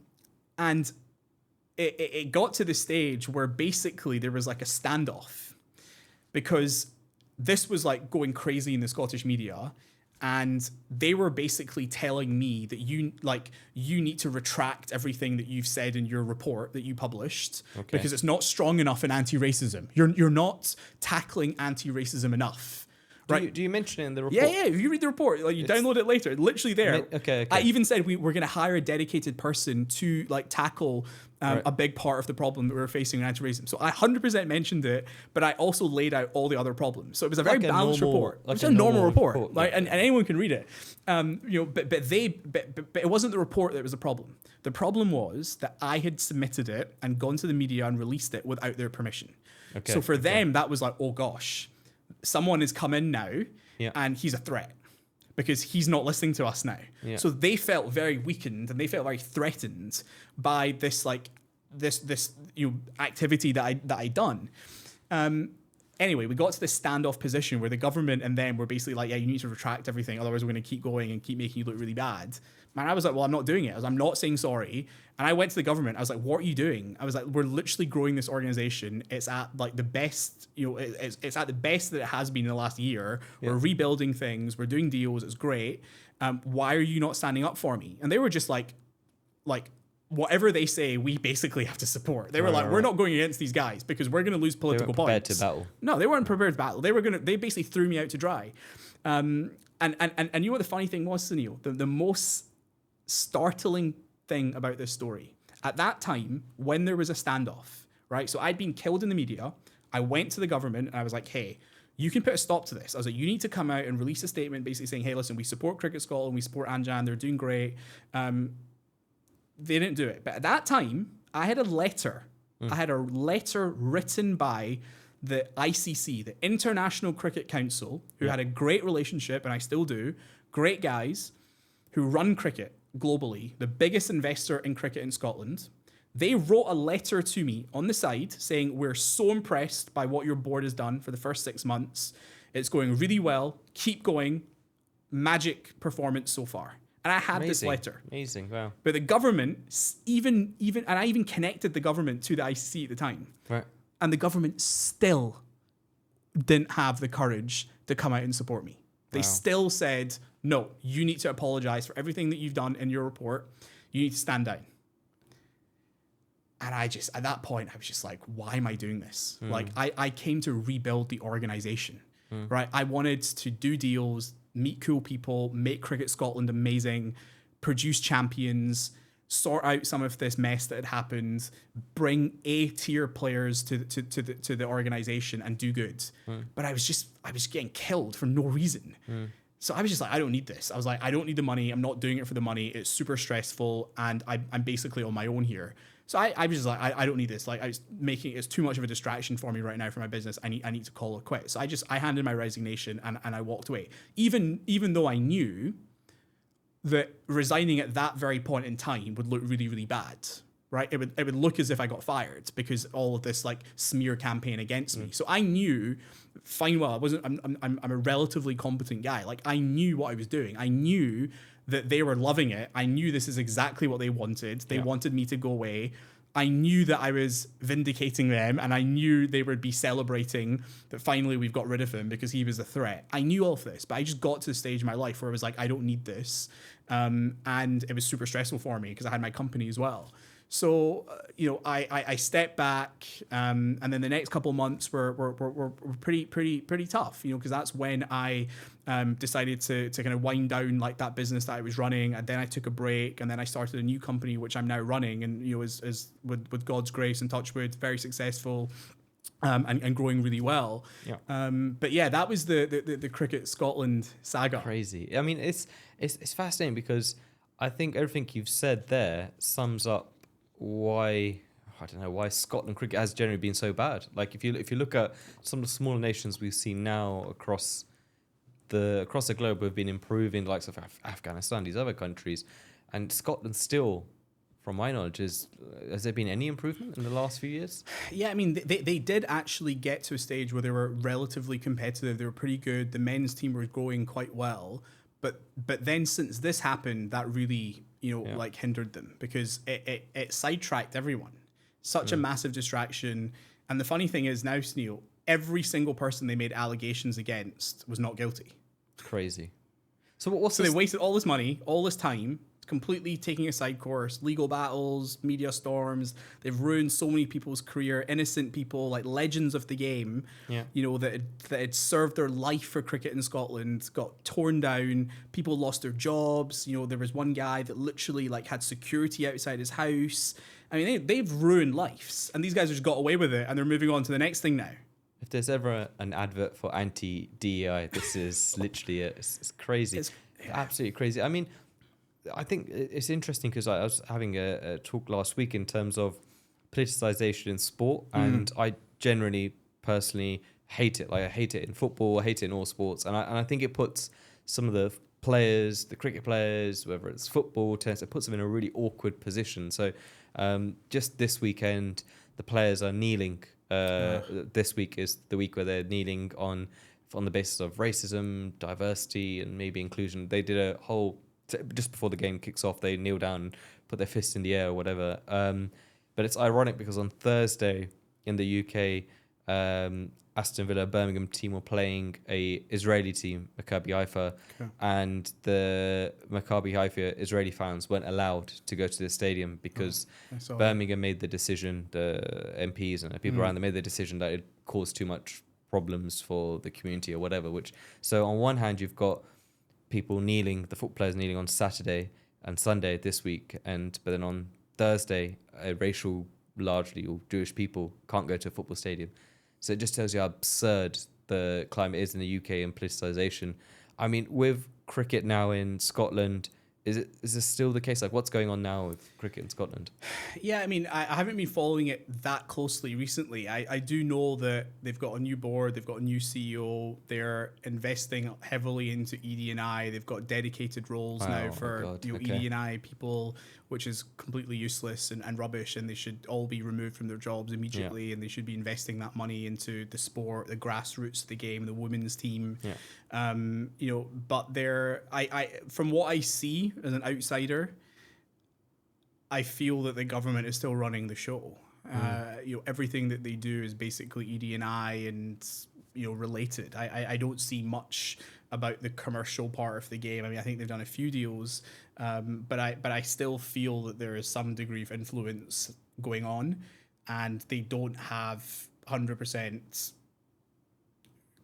it got to the stage where basically there was like a standoff because this was like going crazy in the Scottish media. And they were basically telling me that you need to retract everything that you've said in your report that you published because it's not strong enough in anti-racism. You're not tackling anti-racism enough. Right? Do you mention it in the report? Yeah. If you read the report, like you download it later, literally there. Okay. I even said we're going to hire a dedicated person to like tackle a big part of the problem that we were facing in anti-racism. So I 100% mentioned it, but I also laid out all the other problems. So it was a very balanced report. It's a normal report, right? And anyone can read it. You know, but it wasn't the report that was the problem. The problem was that I had submitted it and gone to the media and released it without their permission. So for them, that was like, oh gosh, someone has come in now and he's a threat because he's not listening to us now. So they felt very weakened and they felt very threatened by this like this you know activity that I'd done. Anyway, we got to this standoff position where the government and them were basically like, yeah, you need to retract everything, otherwise we're going to keep going and keep making you look really bad. Man, I was like, well, I'm not doing it. I'm not saying sorry. And I went to the government. I was like, what are you doing? I was like, we're literally growing this organization. It's at like the best, you know, it's at the best that it has been in the last year. We're rebuilding things. We're doing deals. It's great. Why are you not standing up for me? And they were just like whatever they say, we basically have to support. They were we're not going against these guys because we're going to lose political points. They weren't prepared to battle. No, they weren't prepared to battle. They basically threw me out to dry. And you know what the funny thing was, Sunil? The most startling thing about this story, at that time, when there was a standoff, right? So I'd been killed in the media. I went to the government and I was like, hey, you can put a stop to this. I was like, you need to come out and release a statement basically saying, hey, listen, we support Cricket Scotland, we support Anjan, they're doing great. They didn't do it. But at that time, I had a letter. I had a letter written by the ICC, the International Cricket Council, who had a great relationship, and I still do, great guys who run cricket globally, the biggest investor in cricket in Scotland. They wrote a letter to me on the side saying, we're so impressed by what your board has done for the first 6 months. It's going really well. Keep going. Magic performance so far. And I had this letter. Amazing, wow. But the government, even, and I even connected the government to the ICC at the time. Right. And the government still didn't have the courage to come out and support me. They still said, no, you need to apologize for everything that you've done in your report. You need to stand down. And I just, at that point, I was just like, why am I doing this? Like, I came to rebuild the organization, right? I wanted to do deals, meet cool people, make Cricket Scotland amazing, produce champions, sort out some of this mess that had happened, bring A-tier players to the organization and do good. But I was getting killed for no reason. So I was just like, I don't need this. I was like, I don't need the money. I'm not doing it for the money. It's super stressful. And I'm basically on my own here. So I was just like, I don't need this. Like it's too much of a distraction for me right now for my business. I need to call it quits. So I handed my resignation and I walked away. Even though I knew that resigning at that very point in time would look really, really bad, right? It would look as if I got fired because all of this like smear campaign against me. So I knew, fine, well, I'm a relatively competent guy. Like I knew what I was doing. I knew that they were loving it. I knew this is exactly what they wanted. They wanted me to go away. I knew that I was vindicating them, and I knew they would be celebrating that finally we've got rid of him because he was a threat. I knew all of this, but I just got to the stage in my life where I was like, I don't need this. And it was super stressful for me because I had my company as well. So, I stepped back, and then the next couple of months were pretty tough, because that's when I decided to kind of wind down like that business that I was running, and then I took a break, and then I started a new company which I'm now running, and is with God's grace and touch wood, very successful. And growing really well. Yeah. But yeah, that was the Cricket Scotland saga. Crazy. I mean, it's fascinating because I think everything you've said there sums up why Scotland cricket has generally been so bad. Like if you look at some of the smaller nations we see now across the globe have been improving, the likes of Afghanistan, these other countries, and Scotland still, from my knowledge, has there been any improvement in the last few years? Yeah, I mean, they did actually get to a stage where they were relatively competitive. They were pretty good. The men's team was growing quite well. But then since this happened, that really, like hindered them because it sidetracked everyone. Such a massive distraction. And the funny thing is now, Sunil, every single person they made allegations against was not guilty. Crazy. So they wasted all this money, all this time, completely taking a side course, legal battles, media storms. They've ruined so many people's career, innocent people, like legends of the game, that had served their life for cricket in Scotland, got torn down. People lost their jobs. There was one guy that literally like had security outside his house. I mean, they've ruined lives, and these guys just got away with it, and they're moving on to the next thing now. If there's ever an advert for anti-DEI, this is literally it. It's crazy. It's absolutely crazy. I mean, I think it's interesting because I was having a talk last week in terms of politicization in sport, and I generally, personally hate it. Like I hate it in football, I hate it in all sports, and I think it puts some of the players, the cricket players, whether it's football, tennis, it puts them in a really awkward position. So just this weekend, the players are kneeling. This week is the week where they're kneeling on the basis of racism, diversity, and maybe inclusion. They did a whole... just before the game kicks off, they kneel down and put their fist in the air or whatever. But it's ironic because on Thursday in the UK, Aston Villa Birmingham team were playing a Israeli team, Maccabi Haifa, and the Maccabi Haifa Israeli fans weren't allowed to go to the stadium because Birmingham made the decision, the MPs and the people around them made the decision that it caused too much problems for the community or whatever. So on one hand, you've got people kneeling, the football players kneeling on Saturday and Sunday this week, but then on Thursday, racial, largely or Jewish people can't go to a football stadium. So it just tells you how absurd the climate is in the UK and politicization. I mean, with cricket now in Scotland, is this still the case? Like, what's going on now with cricket in Scotland? Yeah, I mean, I haven't been following it that closely recently. I do know that they've got a new board, they've got a new CEO, they're investing heavily into ED&I. They've got dedicated roles now for ED&I people, which is completely useless and rubbish, and they should all be removed from their jobs immediately, and they should be investing that money into the sport, the grassroots of the game, the women's team. But I from what I see as an outsider, I feel that the government is still running the show. Everything that they do is basically ED&I and related. I don't see much about the commercial part of the game. I mean, I think they've done a few deals, but I still feel that there is some degree of influence going on, and they don't have 100%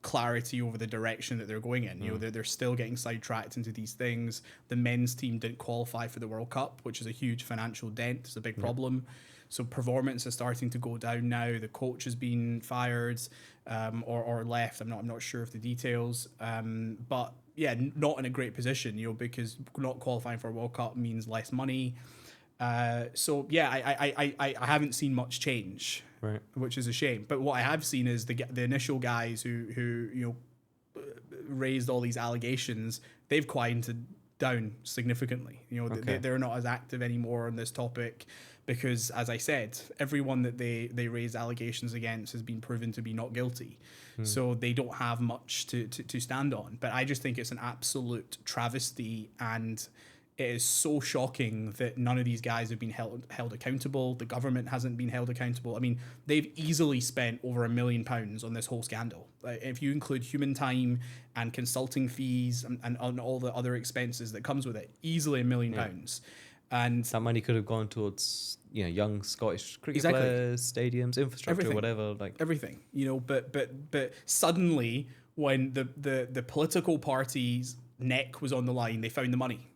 clarity over the direction that they're going in. They're still getting sidetracked into these things. The men's team didn't qualify for the World Cup, which is a huge financial dent. It's a big problem. So performance is starting to go down now. The coach has been fired or left. I'm not sure of the details. But yeah, not in a great position, because not qualifying for a World Cup means less money. So yeah, I haven't seen much change, right, which is a shame. But what I have seen is the initial guys who raised all these allegations, they've quieted down significantly. They're not as active anymore on this topic because, as I said, everyone that they raised allegations against has been proven to be not guilty. So they don't have much to stand on. But I just think it's an absolute travesty, and it is so shocking that none of these guys have been held accountable. The government hasn't been held accountable. I mean, they've easily spent over £1 million on this whole scandal. If you include human time and consulting fees and all the other expenses that comes with it, easily £1 million. And that money could have gone towards, you know, young Scottish cricket players, stadiums, infrastructure, whatever, like everything. You know, but suddenly when the political party's neck was on the line, they found the money.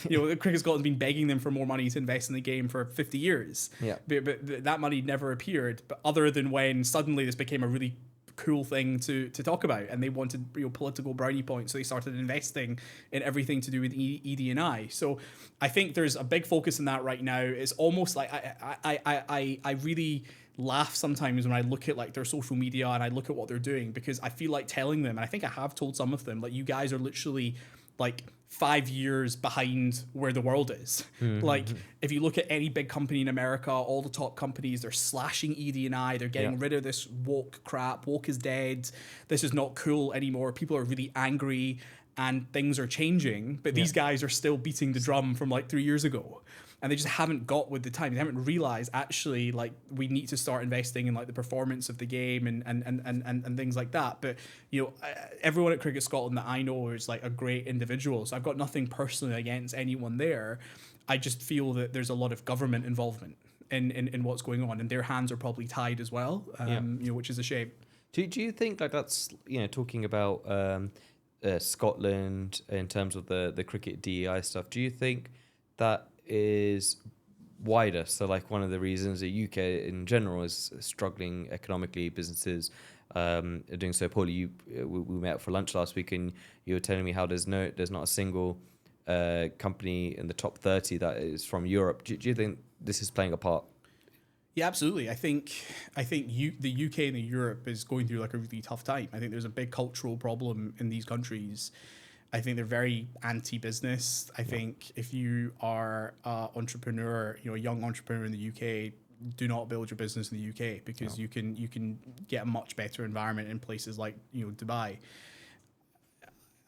You know, Cricket Scotland's been begging them for more money to invest in the game for 50 years. Yeah. But that money never appeared. But other than when suddenly this became a really cool thing to talk about, and they wanted, you know, political brownie points, so they started investing in everything to do with ED&I. So I think there's a big focus on that right now. It's almost like I really laugh sometimes when I look at like their social media and I look at what they're doing, because I feel like telling them, and I think I have told some of them, like, you guys are literally like 5 years behind where the world is. Like, if you look at any big company in America, all the top companies, they're slashing ED&I, they're getting rid of this woke crap. Woke is dead. This is not cool anymore. People are really angry and things are changing, but these guys are still beating the drum from like 3 years ago. And they just haven't got with the time. They haven't realized, actually, like, we need to start investing in like the performance of the game and things like that. But, you know, everyone at Cricket Scotland that I know is like a great individual. So I've got nothing personally against anyone there. I just feel that there's a lot of government involvement in what's going on, and their hands are probably tied as well. You know, which is a shame. Do you think like that's, you know, talking about Scotland in terms of the cricket DEI stuff? Do you think that is wider? So like one of the reasons the UK in general is struggling economically, businesses are doing so poorly. We met for lunch last week and you were telling me how there's not a single company in the top 30 that is from Europe. Do you think this is playing a part? Yeah, absolutely. I think the UK and Europe is going through like a really tough time. I think there's a big cultural problem in these countries. I think they're very anti-business. I think if you are an entrepreneur, you know, a young entrepreneur in the UK, do not build your business in the UK, because you can get a much better environment in places like, you know, Dubai.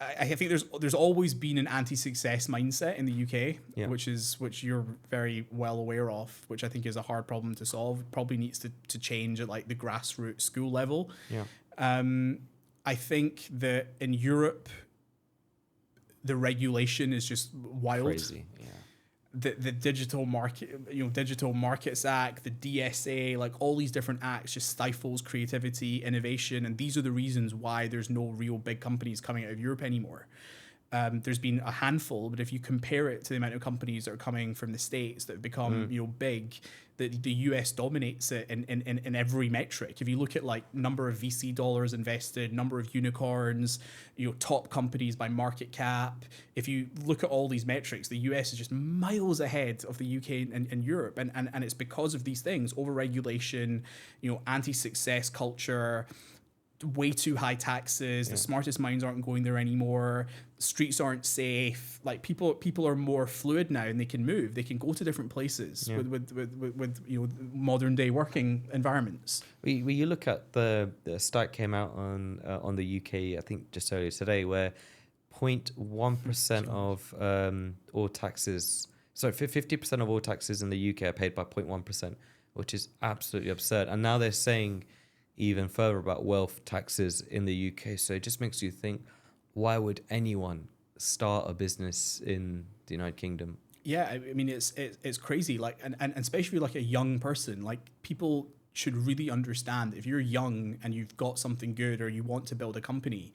I think there's always been an anti-success mindset in the UK, which you're very well aware of, which I think is a hard problem to solve. Probably needs to change at like the grassroots school level. I think that in Europe, the regulation is just wild. Crazy, yeah. The Digital Markets Act, the DSA, like all these different acts just stifles creativity, innovation, and these are the reasons why there's no real big companies coming out of Europe anymore. There's been a handful, but if you compare it to the amount of companies that are coming from the States that have become, you know, big, the US dominates it in every metric. If you look at like number of VC dollars invested, number of unicorns, you know, top companies by market cap, if you look at all these metrics, the US is just miles ahead of the UK and Europe. And it's because of these things: overregulation, you know, anti-success culture, way too high taxes. The smartest minds aren't going there anymore. Streets aren't safe. Like people are more fluid now, and they can move. They can go to different places with you know, modern day working environments. When you look at the stat came out on the UK, I think just earlier today, where 0.1% of all taxes, so 50% of all taxes in the UK are paid by 0.1%, which is absolutely absurd. And now they're saying even further about wealth taxes in the UK. So it just makes you think, why would anyone start a business in the United Kingdom? Yeah, I mean, it's crazy. Like, and especially like a young person, like people should really understand, if you're young and you've got something good or you want to build a company,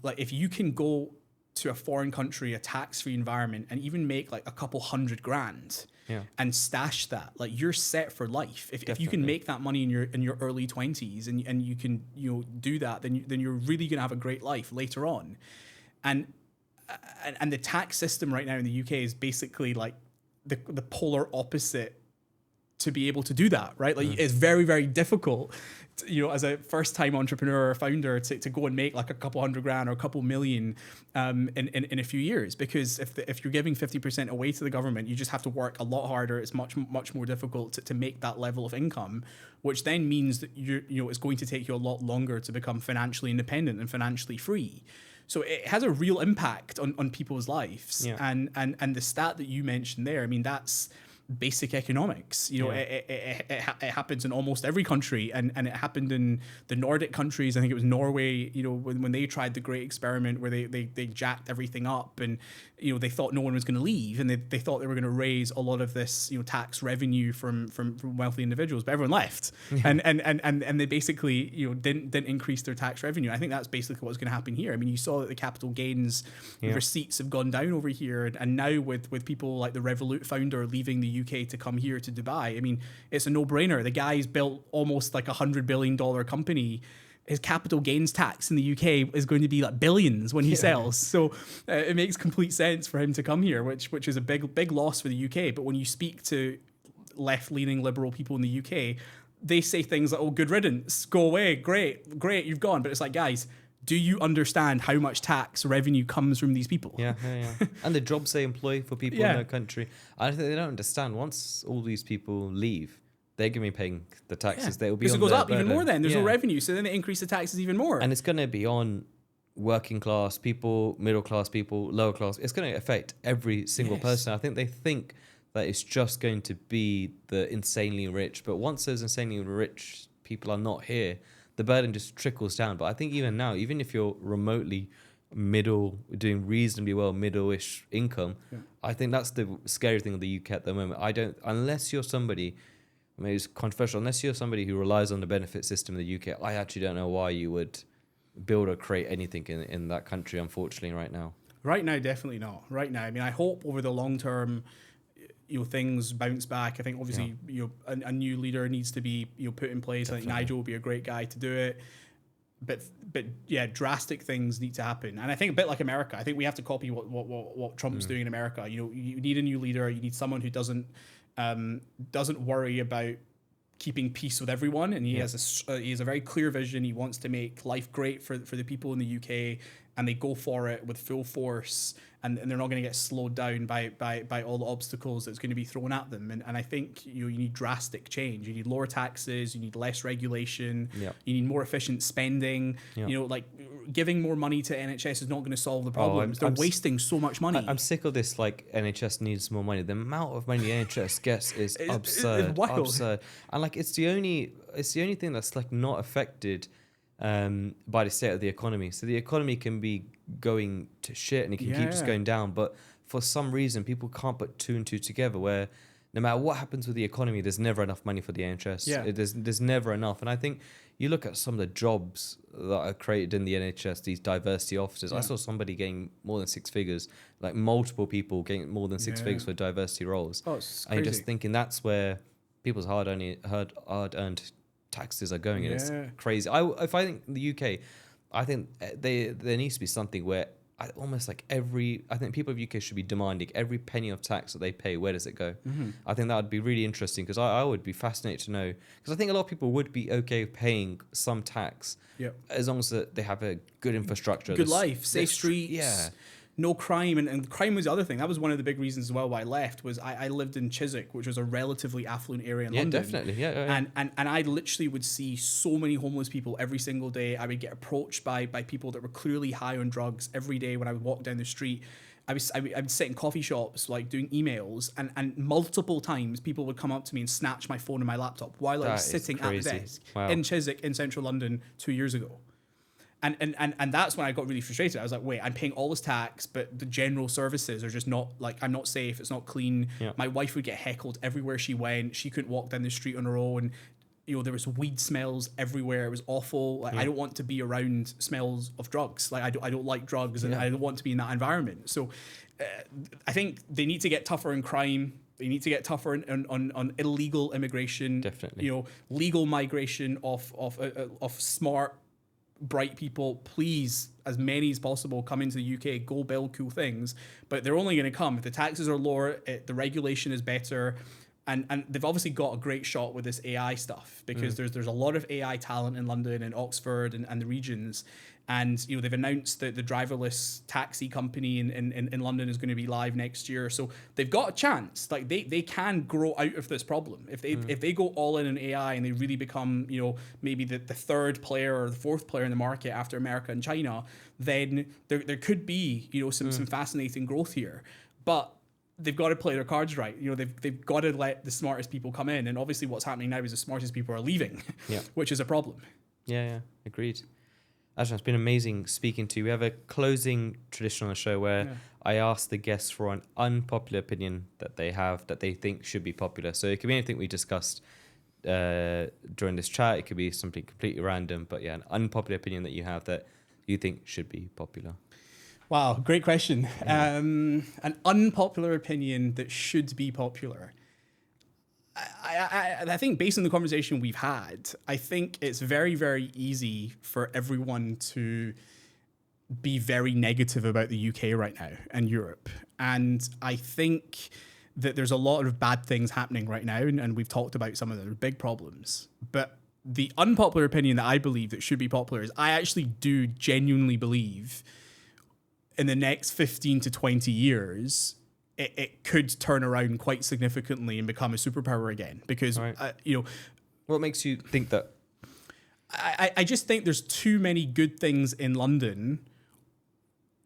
like if you can go to a foreign country, a tax-free environment, and even make like a couple $100,000 and stash that, like you're set for life. If you can make that money in your early 20s and you can, you know, do that, then you're really gonna have a great life later on. And the tax system right now in the UK is basically like the polar opposite to be able to do that, right? Like it's very, very difficult, you know, as a first-time entrepreneur or founder to go and make like a couple $100,000 or a couple million in a few years, because if you're giving 50% away to the government, you just have to work a lot harder. It's much more difficult to make that level of income, which then means that you know it's going to take you a lot longer to become financially independent and financially free. So it has a real impact on people's lives. Yeah. And the stat that you mentioned there, I mean, that's basic economics. You know, it happens in almost every country, and it happened in the Nordic countries. I think it was Norway, you know, when they tried the great experiment where they jacked everything up, and, you know, they thought no one was going to leave, and they thought they were going to raise a lot of this, you know, tax revenue from wealthy individuals, but everyone left. And they basically, you know, didn't increase their tax revenue. I think that's basically what's going to happen here. I mean, you saw that the capital gains receipts have gone down over here, and now with people like the Revolut founder leaving the UK to come here to Dubai, I mean, it's a no-brainer. The guy's built almost like $100 billion company. His capital gains tax in the UK is going to be like billions when he sells. So it makes complete sense for him to come here, which is a big loss for the UK. But when you speak to left-leaning liberal people in the UK, they say things like, "Oh, good riddance, go away, great, you've gone." But it's like, guys, do you understand how much tax revenue comes from these people? Yeah. And the jobs they employ for people in their country. I think they don't understand. Once all these people leave, they're going to be paying the taxes. They will be. Because it goes up even more then. There's no revenue. So then they increase the taxes even more. And it's going to be on working class people, middle class people, lower class. It's going to affect every single person. I think they think that it's just going to be the insanely rich. But once those insanely rich people are not here, the burden just trickles down. But I think even now, even if you're remotely middle, doing reasonably well, middle-ish income, I think that's the scary thing of the UK at the moment. Unless you're somebody, I mean, it's controversial, unless you're somebody who relies on the benefit system in the UK, I actually don't know why you would build or create anything in that country, unfortunately, right now. Right now, definitely not. Right now, I mean, I hope over the long term, you know, things bounce back. I think obviously, you know, a new leader needs to be, you know, put in place. Definitely. I think Nigel will be a great guy to do it. But yeah, drastic things need to happen. And I think a bit like America, I think we have to copy what Trump's doing in America. You know, you need a new leader. You need someone who doesn't worry about keeping peace with everyone, and he has a very clear vision. He wants to make life great for the people in the UK, and they go for it with full force, and they're not going to get slowed down by all the obstacles that's going to be thrown at them. And I think you need drastic change. You need lower taxes, you need less regulation, you need more efficient spending. You know, like giving more money to NHS is not going to solve the problems. They're wasting so much money. I'm sick of this, like, NHS needs more money. The amount of money the NHS gets is absurd. It's wild. Absurd. And like it's the only thing that's like not affected by the state of the economy. So the economy can be going to shit and it can keep just going down, but for some reason people can't put two and two together, where no matter what happens with the economy, there's never enough money for the NHS. There's never enough. And I think you look at some of the jobs that are created in the NHS, these diversity officers. I saw somebody getting more than six figures, like multiple people getting more than six figures for diversity roles. It's and you're just thinking that's where people's hard-earned taxes are going, and it's crazy. If I think the UK, I think there needs to be something where I think people of UK should be demanding every penny of tax that they pay, where does it go? I think that would be really interesting, because I would be fascinated to know, because I think a lot of people would be okay paying some tax as long as they have a good infrastructure, good life, safe streets, no crime. And crime was the other thing. That was one of the big reasons as well why I left, was I lived in Chiswick, which was a relatively affluent area in London. Definitely. And I literally would see so many homeless people every single day. I would get approached by people that were clearly high on drugs every day when I would walk down the street. I would sit in coffee shops, like doing emails, and multiple times people would come up to me and snatch my phone and my laptop while I was sitting at the desk in Chiswick in central London 2 years ago. And that's when I got really frustrated. I was like, wait, I'm paying all this tax, but the general services are just not, like, I'm not safe. It's not clean. My wife would get heckled everywhere she went. She couldn't walk down the street on her own. You know, there was weed smells everywhere. It was awful. Like, I don't want to be around smells of drugs. Like, I don't like drugs, and I don't want to be in that environment. So I think they need to get tougher in crime. They need to get tougher on illegal immigration. Definitely. You know, legal migration of smart, bright people. Please, as many as possible, come into the UK, go build cool things, but they're only going to come if the taxes are lower, the regulation is better, and they've obviously got a great shot with this AI stuff because there's a lot of AI talent in London and Oxford and the regions. And they've announced that the driverless taxi company in London is going to be live next year. So they've got a chance. Like they can grow out of this problem if they go all in AI and they really become maybe the third player or the fourth player in the market after America and China. Then there could be some fascinating growth here, but they've got to play their cards right. They've got to let the smartest people come in, and obviously what's happening now is the smartest people are leaving, which is a problem. Yeah, agreed. Anjan, it's been amazing speaking to you. We have a closing tradition on the show where I ask the guests for an unpopular opinion that they have that they think should be popular. So it could be anything we discussed during this chat. It could be something completely random, but an unpopular opinion that you have that you think should be popular. Wow, great question. An unpopular opinion that should be popular. I think based on the conversation we've had, I think it's very, very easy for everyone to be very negative about the UK right now and Europe. And I think that there's a lot of bad things happening right now, and we've talked about some of the big problems. But the unpopular opinion that I believe that should be popular is I actually do genuinely believe in the next 15 to 20 years, it could turn around quite significantly and become a superpower again. Because, what makes you think that? I just think there's too many good things in London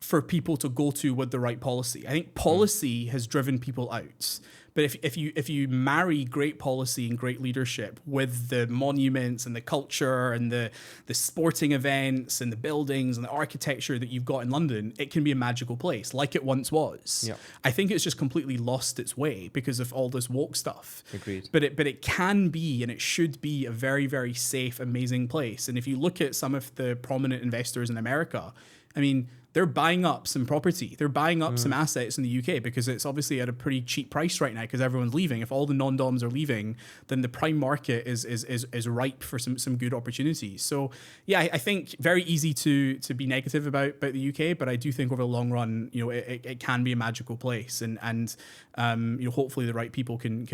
for people to go to with the right policy. I think policy has driven people out. But if you marry great policy and great leadership with the monuments and the culture and the sporting events and the buildings and the architecture that you've got in London, it can be a magical place like it once was. Yeah. I think it's just completely lost its way because of all this woke stuff. Agreed. But it can be and it should be a very, very safe, amazing place. And if you look at some of the prominent investors in America, I mean, they're buying up some property. They're buying up some assets in the UK because it's obviously at a pretty cheap price right now because everyone's leaving. If all the non-doms are leaving, then the prime market is ripe for some good opportunities. So yeah, I think very easy to be negative about the UK, but I do think over the long run, it can be a magical place, and hopefully the right people can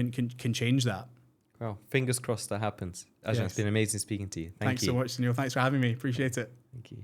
change that. Well, fingers crossed that happens. Anjan, It's been amazing speaking to you. Thank you. Thanks so much, Sunil. Thanks for having me. Appreciate it. Thank you.